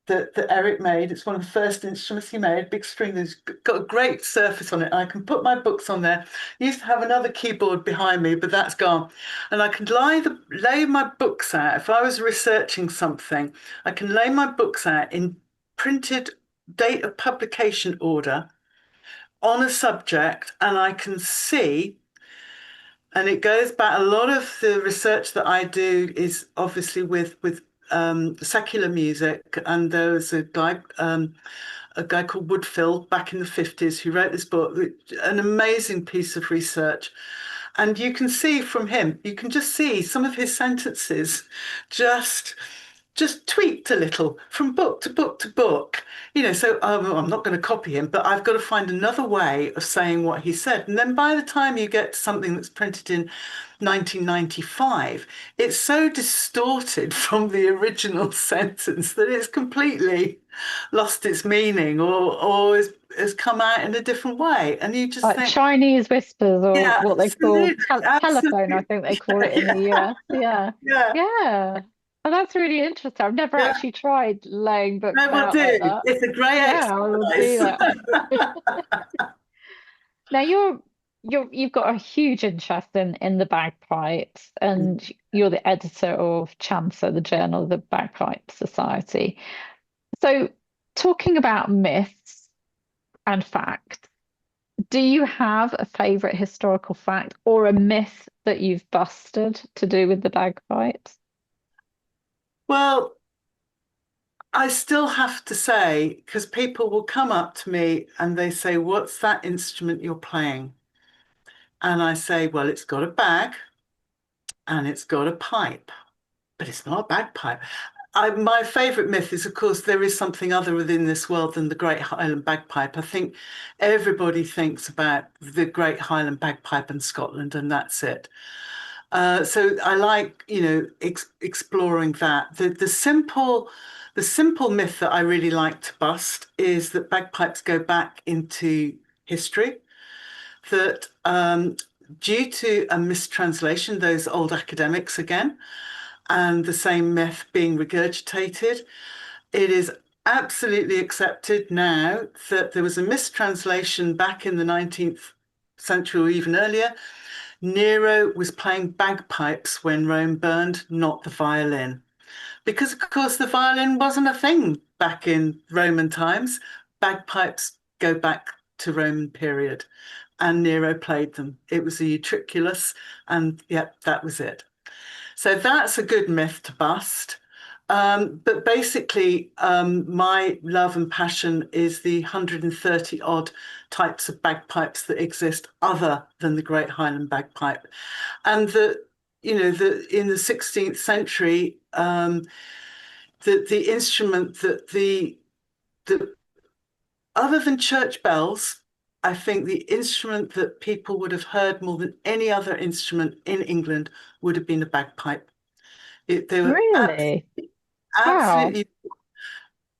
that Eric made. It's one of the first instruments he made, big string that's got a great surface on it. I can put my books on there. I used to have another keyboard behind me, but that's gone. And I can lay my books out. If I was researching something, I can lay my books out in printed date of publication order on a subject, and I can see. And it goes back. A lot of the research that I do is obviously with secular music, and there was a guy called Woodfill back in the 50s who wrote this book, an amazing piece of research. And you can see from him, you can just see some of his sentences just just tweaked a little from book to book to book. So I'm not going to copy him, but I've got to find another way of saying what he said. And then by the time you get to something that's printed in 1995, it's so distorted from the original sentence that it's completely lost its meaning or has come out in a different way. And you just Like think, Chinese whispers, or yeah, what they call absolutely, telephone, I absolutely. think they call it in the US. Yeah. Yeah, Yeah. And that's really interesting. I've never yeah. actually tried laying books No, we'll out like do. that. It's a great Yeah, I will do exercise. that. Now you've got a huge interest in the bagpipes, and you're the editor of Chanter, the Journal of the Bagpipe Society. So, talking about myths and facts, do you have a favorite historical fact or a myth that you've busted to do with the bagpipes? Well, I still have to say, because people will come up to me and they say, "What's that instrument you're playing?" And I say, "Well, it's got a bag and it's got a pipe, but it's not a bagpipe." My favourite myth is, of course, there is something other within this world than the Great Highland Bagpipe. I think everybody thinks about the Great Highland Bagpipe in Scotland, and that's it. So I like, exploring that. The simple myth that I really like to bust is that bagpipes go back into history. That due to a mistranslation, those old academics again, and the same myth being regurgitated, it is absolutely accepted now that there was a mistranslation back in the 19th century or even earlier. Nero was playing bagpipes when Rome burned, not the violin. Because, of course, the violin wasn't a thing back in Roman times. Bagpipes go back to Roman period, and Nero played them. It was a utriculus, and yep, that was it. So that's a good myth to bust. But basically, my love and passion is the 130 odd types of bagpipes that exist other than the Great Highland bagpipe. And in the 16th century, the instrument the other than church bells, I think the instrument that people would have heard more than any other instrument in England would have been a bagpipe. They were Really? Wow. absolutely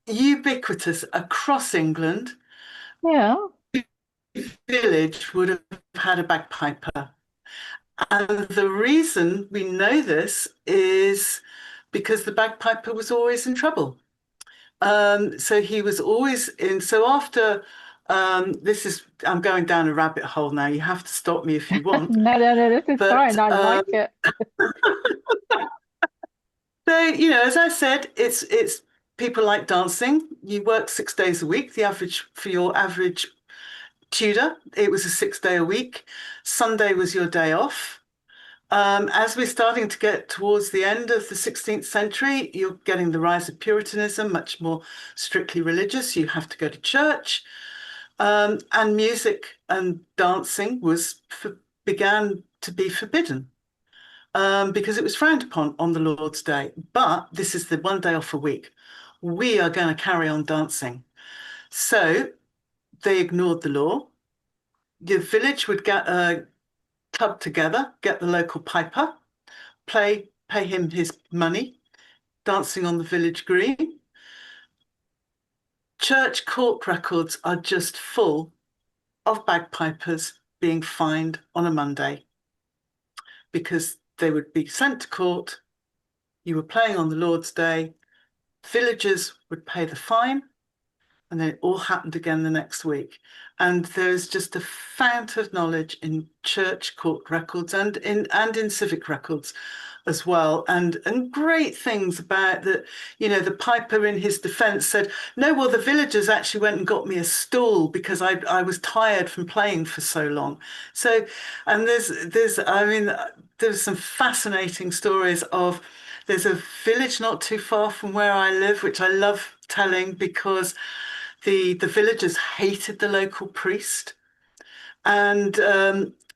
ubiquitous across England. Yeah. Village would have had a bagpiper. And the reason we know this is because the bagpiper was always in trouble. So he was always in. So after I'm going down a rabbit hole now. You have to stop me if you want. No, no, no, this is But fine. I like it. so, as I said, it's people like dancing. You work 6 days a week. The average for your average Tudor, it was a 6 day a week. Sunday was your day off. As we're starting to get towards the end of the 16th century, you're getting the rise of Puritanism, much more strictly religious. You have to go to church. And music and dancing began to be forbidden because it was frowned upon on the Lord's Day. But this is the one day off a week. We are going to carry on dancing. So they ignored the law. The village would get a club together, get the local piper, pay him his money, dancing on the village green. Church court records are just full of bagpipers being fined on a Monday because they would be sent to court. You were playing on the Lord's Day. Villagers would pay the fine, and then it all happened again the next week. And there's just a fount of knowledge in church court records and in civic records as well, and great things about that. The piper in his defense said, no, well, the villagers actually went and got me a stool because I was tired from playing for so long. So, and there's some fascinating stories of. There's a village not too far from where I live, which I love telling because the villagers hated the local priest. And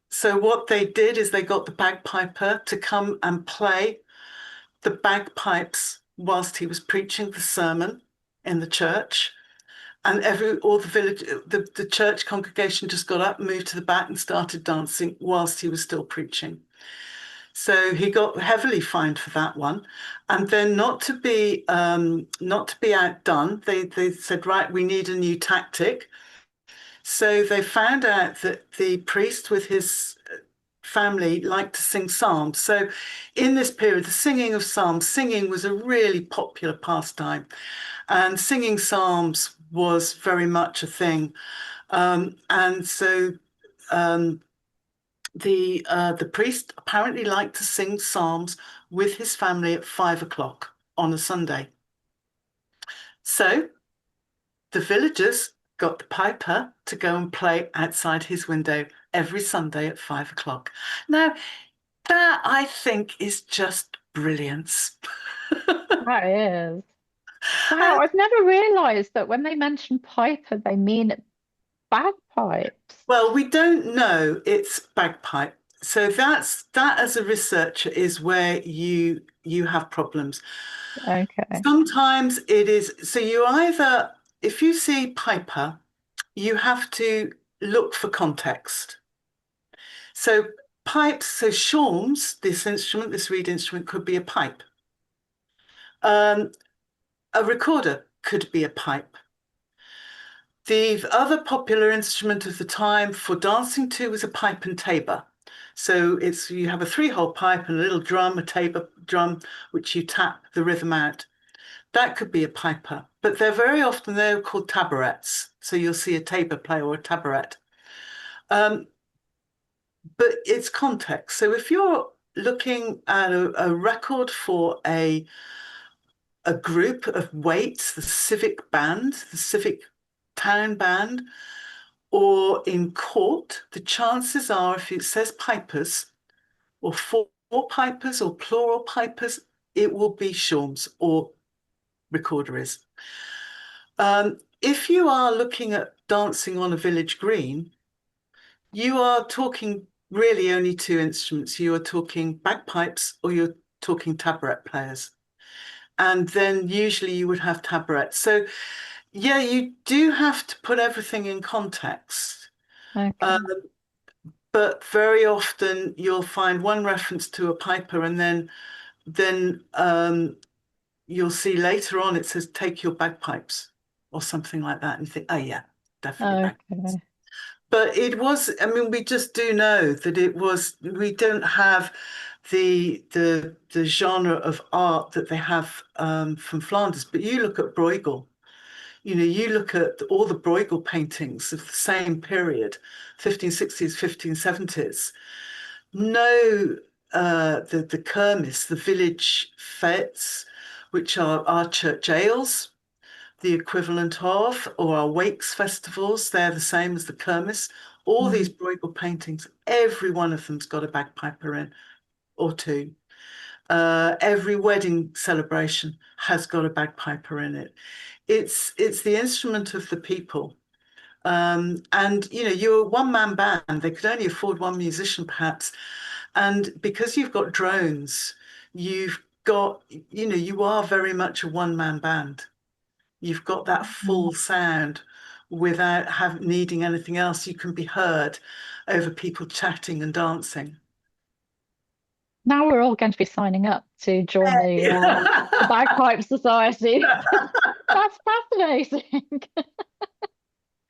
so what they did is they got the bagpiper to come and play the bagpipes whilst he was preaching the sermon in the church. And all the village, the church congregation just got up, moved to the back, and started dancing whilst he was still preaching. So he got heavily fined for that one. And then not to be outdone, they said, right, we need a new tactic. So they found out that the priest with his family liked to sing psalms. So in this period, the singing of psalms, singing was a really popular pastime. And singing psalms was very much a thing. And so the priest apparently liked to sing psalms with his family at 5 o'clock on a Sunday. So the villagers got the piper to go and play outside his window every Sunday at 5 o'clock. Now, that I think is just brilliance. That is. Wow, And, I've never realized that when they mention piper, they mean bagpipes. well, we don't know it's bagpipe. So that as a researcher is where you have problems. Okay. Sometimes it is, so if you see piper, you have to look for context. So shawms, this reed instrument could be a pipe. Um, a recorder could be a pipe. The other popular instrument of the time for dancing to was a pipe and tabor. So you have a 3-hole pipe and a little drum, a tabor drum, which you tap the rhythm out. That could be a piper, but they're called taborets. So you'll see a tabor player or a taboret. But it's context. So if you're looking at a record for a group of waits, the civic band, the civic town band, or in court, the chances are if it says pipers or four pipers or plural pipers, it will be shawms or recorder is. If you are looking at dancing on a village green, you are talking really only two instruments. You are talking bagpipes or you're talking tabret players. And then usually you would have tabrets. So yeah, you do have to put everything in context. Okay. Um, but very often you'll find one reference to a piper and then you'll see later on it says take your bagpipes or something like that. And you think, oh yeah, definitely bagpipes. Okay. But it was, I mean, we just do know that it was, we don't have the genre of art that they have from Flanders. But you look at Bruegel, you know, you look at all the Bruegel paintings of the same period, 1560s, 1570s. No, the kermis, the village fetes, which are our church ales, the equivalent of, or our wakes festivals, they're the same as the kermis. All these Mm. Bruegel paintings, every one of them's got a bagpiper in or two. Every wedding celebration has got a bagpiper in it. It's the instrument of the people. And you know, you're a one-man band. They could only afford one musician, perhaps. And because you've got drones, you've got, you know, you are very much a one-man band. You've got that Mm. full sound without needing anything else. You can be heard over people chatting and dancing. Now we're all going to be signing up to join the Bagpipe Society. That's fascinating.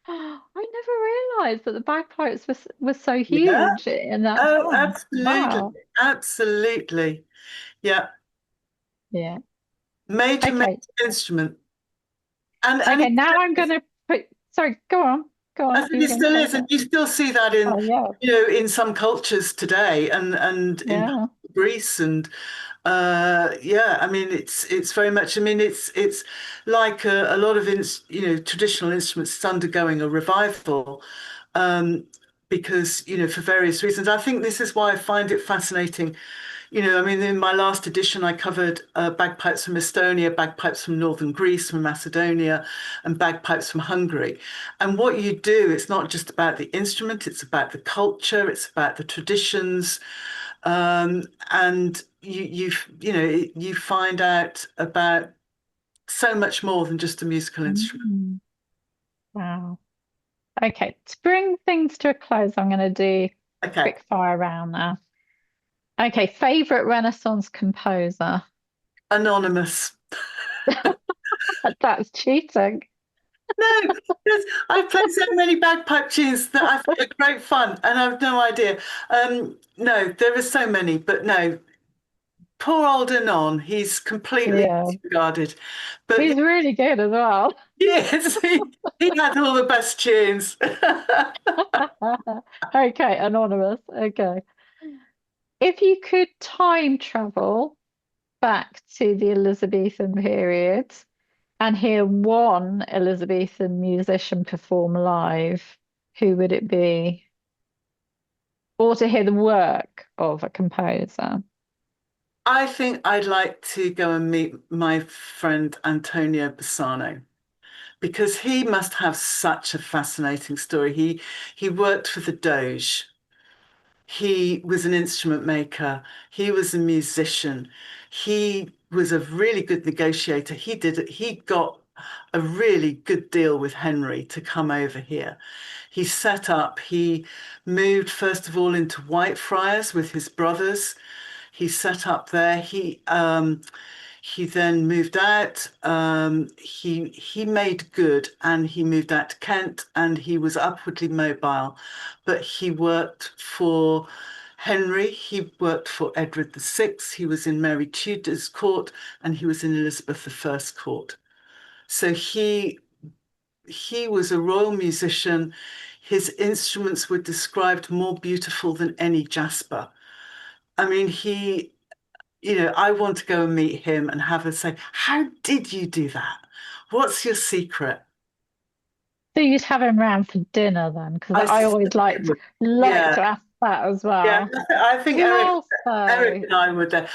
I never realised that the bagpipes were so Yeah. huge in that Oh, time. absolutely. Wow. Absolutely. Yeah. Yeah. Major Okay. instrument. And Okay. Now I'm going to put. Sorry. Go on. Go on. I think You were it going to still say is, and that. you still see that in, Oh yeah. you know, in some cultures today, and in Yeah. Greece, and yeah, I mean, it's very much. I mean, it's like a lot of you know, traditional instruments is undergoing a revival, um, because you know, for various reasons. I think this is why I find it fascinating. You know, I mean, in my last edition, I covered bagpipes from Estonia, bagpipes from northern Greece, from Macedonia, and bagpipes from Hungary. And what you do, it's not just about the instrument, it's about the culture, it's about the traditions, and you know you find out about so much more than just a musical instrument. Mm. Wow. Okay. To bring things to a close, I'm going to do Okay, quick fire round now. Okay. Favorite Renaissance composer? anonymous. That's cheating. No, because I've played so many bagpipe tunes that I've had great fun, and I've no idea. No, there are so many, but no, poor old Anon, he's completely Yeah. disregarded. But He's really good as well. yes, he had all the best tunes. Okay, anonymous. Okay. If you could time travel back to the Elizabethan period and hear one Elizabethan musician perform live, who would it be? Or to hear the work of a composer? I think I'd like to go and meet my friend Antonio Bassano because he must have such a fascinating story. He worked for the Doge. He was an instrument maker. He was a musician. He was a really good negotiator. He got a really good deal with Henry to come over here. He moved first of all into Whitefriars with his brothers. He set up there. He then moved out. He made good, and he moved out to Kent, and he was upwardly mobile. But he worked for Henry. He worked for Edward VI. He was in Mary Tudor's court, and he was in Elizabeth I's court. So he was a royal musician. His instruments were described more beautiful than any jasper. I mean, you know, I want to go and meet him and have a say, how did you do that? What's your secret? So you'd have him round for dinner then, because I I suspect always I would. like Yeah, to ask that as yeah. well. I think Who else Eric though? and I would.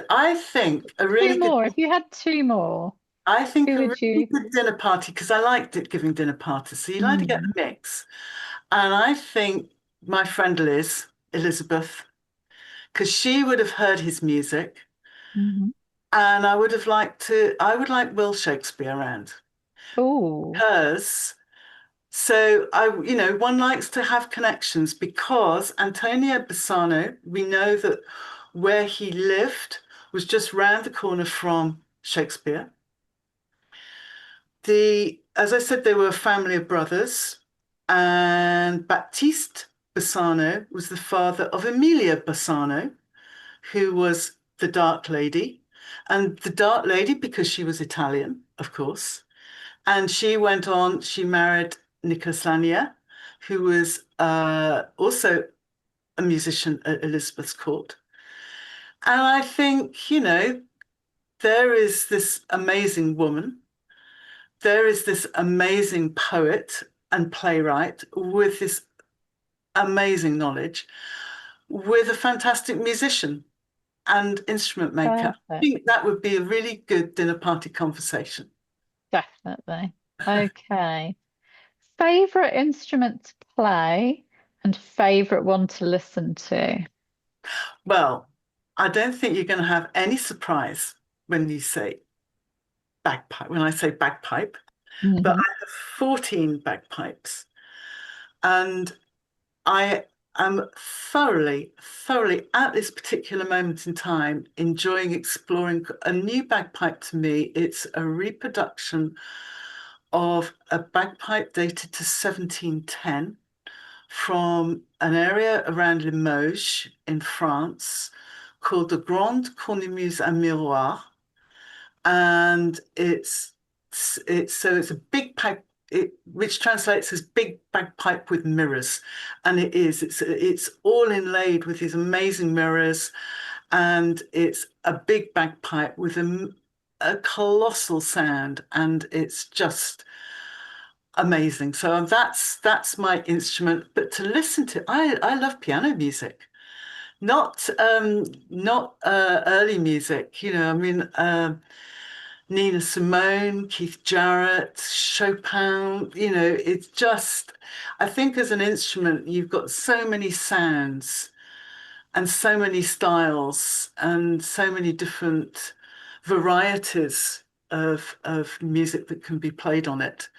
I think a really Two good. more. If you had two more. I think Who a would really you? good dinner party, because I liked it giving dinner parties. So you like to get Mm. a mix. And I think my friend Elizabeth, because she would have heard his music, Hmm. and I would like Will Shakespeare around. Oh, Because one likes to have connections because Antonio Bassano, we know that where he lived was just round the corner from Shakespeare. As I said, they were a family of brothers, and Baptiste Bassano was the father of Emilia Bassano, who was the Dark Lady. And the Dark Lady, because she was Italian, of course, and she married Nicholas Lanier, who was also a musician at Elizabeth's court. And I think, there is this amazing woman, there is this amazing poet and playwright with this amazing knowledge, with a fantastic musician and instrument maker. I perfect. think that would be a really good dinner party conversation. Definitely. Okay. Favorite instrument to play and favorite one to listen to? Well, I don't think you're going to have any surprise when you say when I say bagpipe, but Hmm. I have 14 bagpipes. And I am thoroughly at this particular moment in time enjoying exploring a new bagpipe to me. It's a reproduction of a bagpipe dated to 1710 from an area around Limoges in France called the Grande Cornemuse à Miroir. And it's a big pipe, which translates as big bagpipe with mirrors, and it's all inlaid with these amazing mirrors, and it's a big bagpipe with a colossal sound, and it's just amazing. So that's my instrument. But to listen to, I love piano music. Not early music, I mean, Nina Simone, Keith Jarrett, Chopin, it's just, I think as an instrument, you've got so many sounds and so many styles and so many different varieties of music that can be played on it.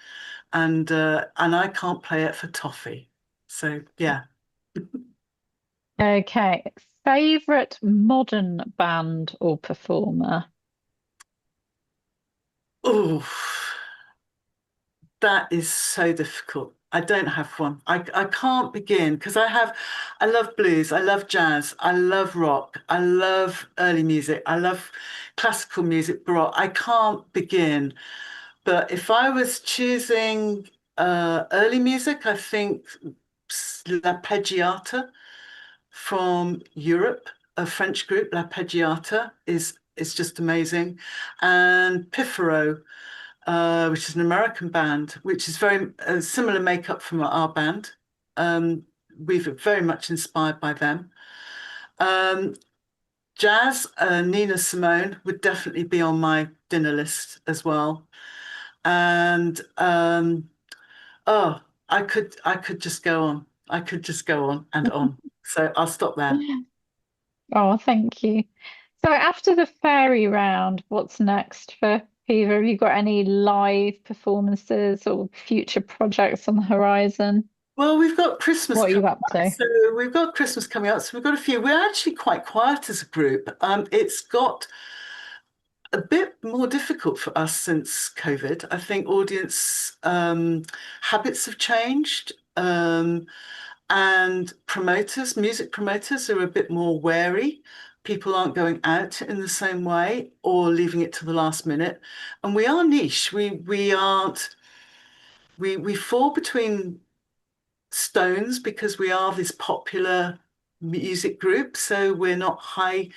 And I can't play it for toffee. So yeah. Okay. Favorite modern band or performer? Oh, that is so difficult. I don't have one. I can't begin because I love blues, I love jazz, I love rock, I love early music, I love classical music, baroque. I can't begin. But if I was choosing early music, I think La Peggiata from Europe, a French group, La Peggiata, is just amazing. And Pifero, which is an American band, which is very similar makeup from our band. Um, we've very much inspired by them. Um, Jazz, Nina Simone would definitely be on my dinner list as well. And oh, I could just go on. I could just go on and on. So I'll stop there. Oh, thank you. So after the Faerie Round, what's next for PIVA? Have you got any live performances or future projects on the horizon? Well, we've got Christmas What are you coming up up. to? So we've got Christmas coming up. So we've got a few. We're actually quite quiet as a group. It's got a bit more difficult for us since COVID. I think audience habits have changed. And music promoters are a bit more wary. People aren't going out in the same way or leaving it to the last minute. And we are niche. We aren't we fall between stones because we are this popular music group. So we're not high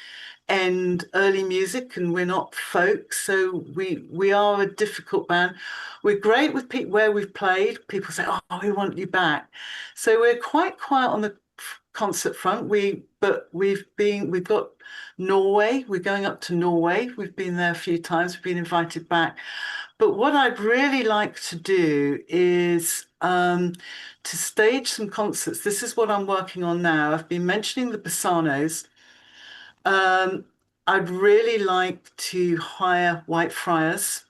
end early music and we're not folk. So we are a difficult band. We're great with people where we've played. People say, "Oh, we want you back." So we're quite quiet on the concert front. but we've got Norway. We're going up to Norway. We've been there a few times. We've been invited back. But what I'd really like to do is to stage some concerts. This is what I'm working on now. I've been mentioning the Bassanos. Um, I'd really like to hire Whitefriars,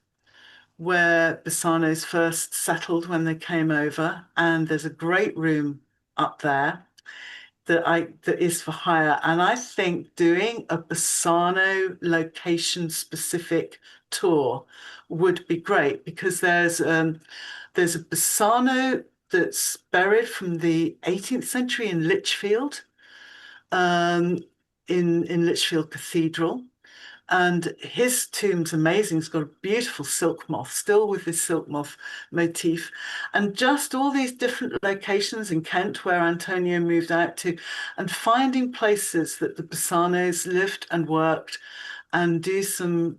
where Bassanos first settled when they came over, and there's a great room up there that is for hire. And I think doing a Bassano location specific tour would be great because there's a Bassano that's buried from the 18th century in Lichfield, um, in Lichfield Cathedral. And his tomb's amazing. He's got a beautiful silk moth, still with his silk moth motif. And just all these different locations in Kent where Antonio moved out to, and finding places that the Bassanos lived and worked and do some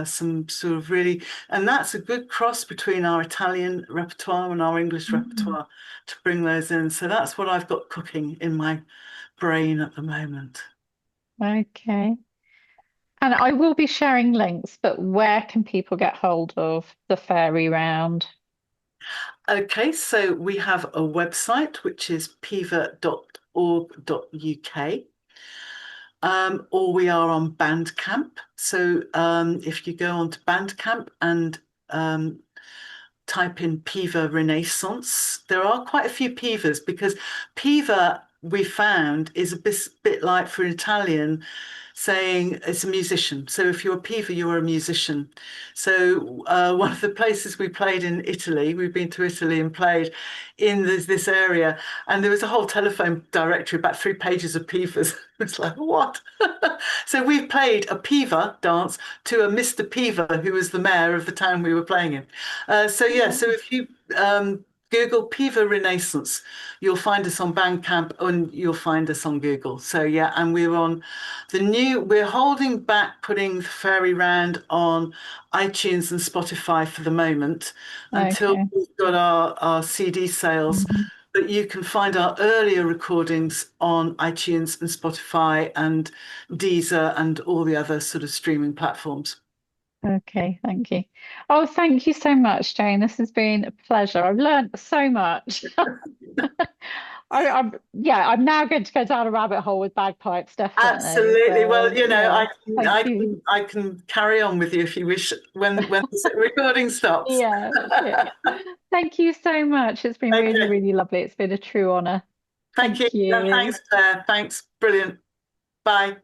sort of really, and that's a good cross between our Italian repertoire and our English Mm. repertoire to bring those in. So that's what I've got cooking in my brain at the moment. Okay. And I will be sharing links, but where can people get hold of the Faerie Round? Okay, so we have a website which is piva.org.uk, or we are on Bandcamp. So if you go onto Bandcamp and um, type in PIVA Renaissance, there are quite a few PIVAs because PIVA we found is a bit like for an Italian saying it's a musician. So if you're a PIVA, you're a musician. So one of the places we played in Italy, we've been to Italy and played in this area, and there was a whole telephone directory, about 3 pages of PIVAs. It's like, what? So we played a PIVA dance to a Mr. PIVA, who was the mayor of the town we were playing in. So yeah, so if you Google PIVA Renaissance, you'll find us on Bandcamp and you'll find us on Google. So yeah, and we're holding back putting the Faerie Round on iTunes and Spotify for the moment until Okay. we've got our CD sales. Mhm. But you can find our earlier recordings on iTunes and Spotify and Deezer and all the other sort of streaming platforms. Okay, thank you. Oh, thank you so much, Jane. This has been a pleasure. I've learned so much. I'm now going to go down a rabbit hole with bagpipes, definitely. Absolutely. Well, So yeah, thank you. I can carry on with you if you wish when the recording stops. Yeah, yeah. Thank you so much. It's been really, Okay. really lovely. It's been a true honor. Thank you. Thank you. Thanks, Claire. Thanks. Brilliant. Bye.